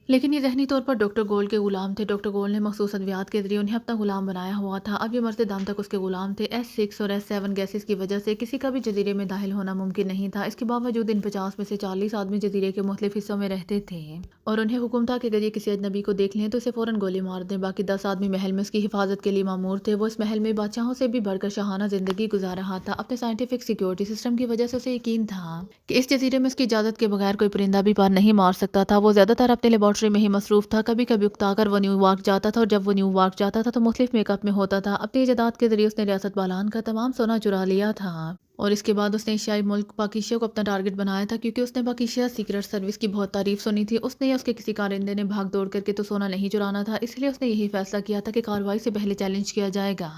लेकिन ये ज़हनी तौर पर डॉक्टर गोल्ड के गुलाम थे। डॉक्टर गोल्ड ने मखसूस अद्वियात के ज़रिए उन्हें अपना गुलाम बनाया हुआ था। अब ये मरते दम तक उसके गुलाम थे। S6 और S7 गैसेस की वजह से किसी का भी जजीरे में दाखिल होना मुमकिन नहीं था। इसके बावजूद इन 50 में से 40 आदमी जजीरे के मुख्तलिफ हिस्सों में रहते थे और उन्हें हुक्म था कि अगर ये किसी अजनबी को देख लें तो उसे फ़ौरन गोली मार दें। बाकी 10 आदमी महल में उसकी हिफाजत के लिए मामूर थे। वो इस महल में बादशाहों से भी बढ़कर शाहाना ज़िंदगी गुजार रहा था। अपने साइंटिफिक सिक्योरिटी सिस्टम की वजह से उसे यकीन था कि इस जजीरे में उसकी इजाज़त के बगैर कोई परिंदा भी पार नहीं मार सकता था। वो ज़्यादातर अपने लेबॉर्ट्री में ही मसरूफ़ था। कभी कभी उकताकर वो न्यूयॉर्क जाता था और जब वो न्यूयॉर्क जाता था तो मुख्तलिफ मेकअप में होता था। अपनी इजादात के जरिए उसने रियासत बालान का तमाम सोना चुरा लिया था और इसके बाद उसने एशियाई मुल्क पाकिस्तान को अपना टारगेट बनाया था क्योंकि उसने पाकिस्तान सीक्रेट सर्विस की बहुत तारीफ सुनी थी। उसने या उसके किसी कारिंदे ने भाग दौड़ करके तो सोना नहीं चुराना था, इसलिए उसने यही फैसला किया था कि कार्रवाई से पहले चैलेंज किया जाएगा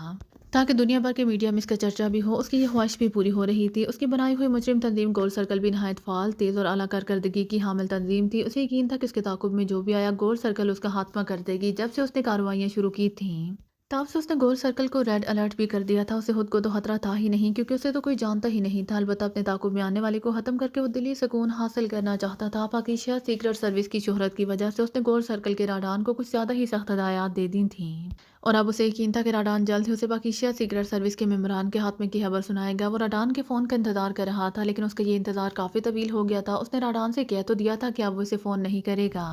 ताकि दुनिया भर के मीडिया में इसका चर्चा भी हो। उसकी ये ख्वाहिश भी पूरी हो रही थी। उसकी बनाई हुई मुजरिम तंजीम गोल्ड सर्कल भी नहायत फाल, तेज़ और आला कारकर्दगी की हामिल तंजीम थी। उसे यकीन था कि उसके ताकुब में जो भी आया गोल्ड सर्कल उसका खात्मा कर देगी। जब से उसने कार्रवाइयाँ शुरू की थीं तब से उसने गोल्ड सर्कल को रेड अलर्ट भी कर दिया था। उसे खुद को तो खतरा था ही नहीं क्योंकि उसे तो कोई जानता ही नहीं था। अलबत्ता अपने ताकुब में आने वाले को ख़त्म करके वो दिली सुकून हासिल करना चाहता था। पाकिस्तान सीक्रेट सर्विस की शोहरत की वजह से उसने गोल्ड सर्कल के राडान को कुछ ज़्यादा ही सख्त हदायत दे दी थी और अब उसे यकीन था कि राडान जल्द ही उसे पाकिस्तान सीक्रेट सर्विस के मेम्बरान के हाथ में की खबर सुनाएगा। वो राडान के फ़ोन का इंतज़ार कर रहा था लेकिन उसका ये इंतज़ार काफ़ी तवील हो गया था। उसने राडान से कह तो दिया था कि अब वो इसे फ़ोन नहीं करेगा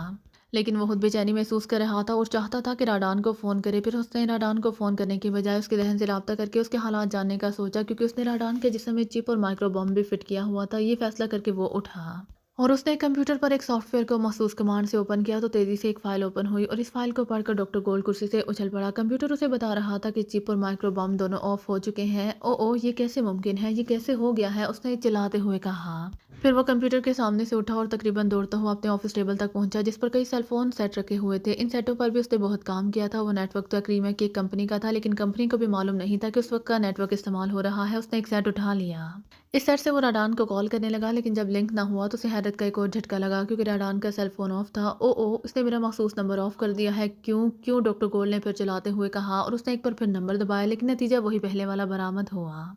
लेकिन वो खुद बेचैनी महसूस कर रहा था और चाहता था कि राडान को फ़ोन करे। फिर उसने राडान को फ़ोन करने की बजाय उसके जहन से रब्ता करके उसके हालात जानने का सोचा क्योंकि उसने राडान के जिस्म में चिप और माइक्रो बम भी फिट किया हुआ था। ये फैसला करके वो उठा और उसने एक कंप्यूटर पर एक सॉफ्टवेयर को मखसूस कमांड से ओपन किया तो तेज़ी से एक फ़ाइल ओपन हुई और इस फाइल को पढ़कर डॉक्टर गोल्ड कुर्सी से उछल पड़ा। कंप्यूटर उसे बता रहा था कि चिप और माइक्रो बम दोनों ऑफ हो चुके हैं। ओ ये कैसे मुमकिन है, ये कैसे हो गया है, उसने चिल्लाते हुए कहा। फिर वो कंप्यूटर के सामने से उठा और तकरीबन दौड़ता हुआ अपने ऑफिस टेबल तक पहुंचा जिस पर कई सेल फोन सेट रखे हुए थे। इन सेटों पर भी उसने बहुत काम किया था। वो नेटवर्क तो क्रीम की एक कंपनी का था लेकिन कंपनी को भी मालूम नहीं था कि उस वक्त का नेटवर्क इस्तेमाल हो रहा है। उसने एक सेट उठा लिया। इस सेट से वो राडान को कॉल करने लगा लेकिन जब लिंक ना हुआ तो उसे हैरत का एक और झटका लगा क्योंकि राडान का सेल फोन ऑफ था। ओ उसने मेरा मखसूस नंबर ऑफ कर दिया है। क्यों क्यों डॉक्टर गोल्ड ने फिर चलाते हुए कहा और उसने एक बार फिर नंबर दबाया लेकिन नतीजा वही पहले वाला बरामद हुआ।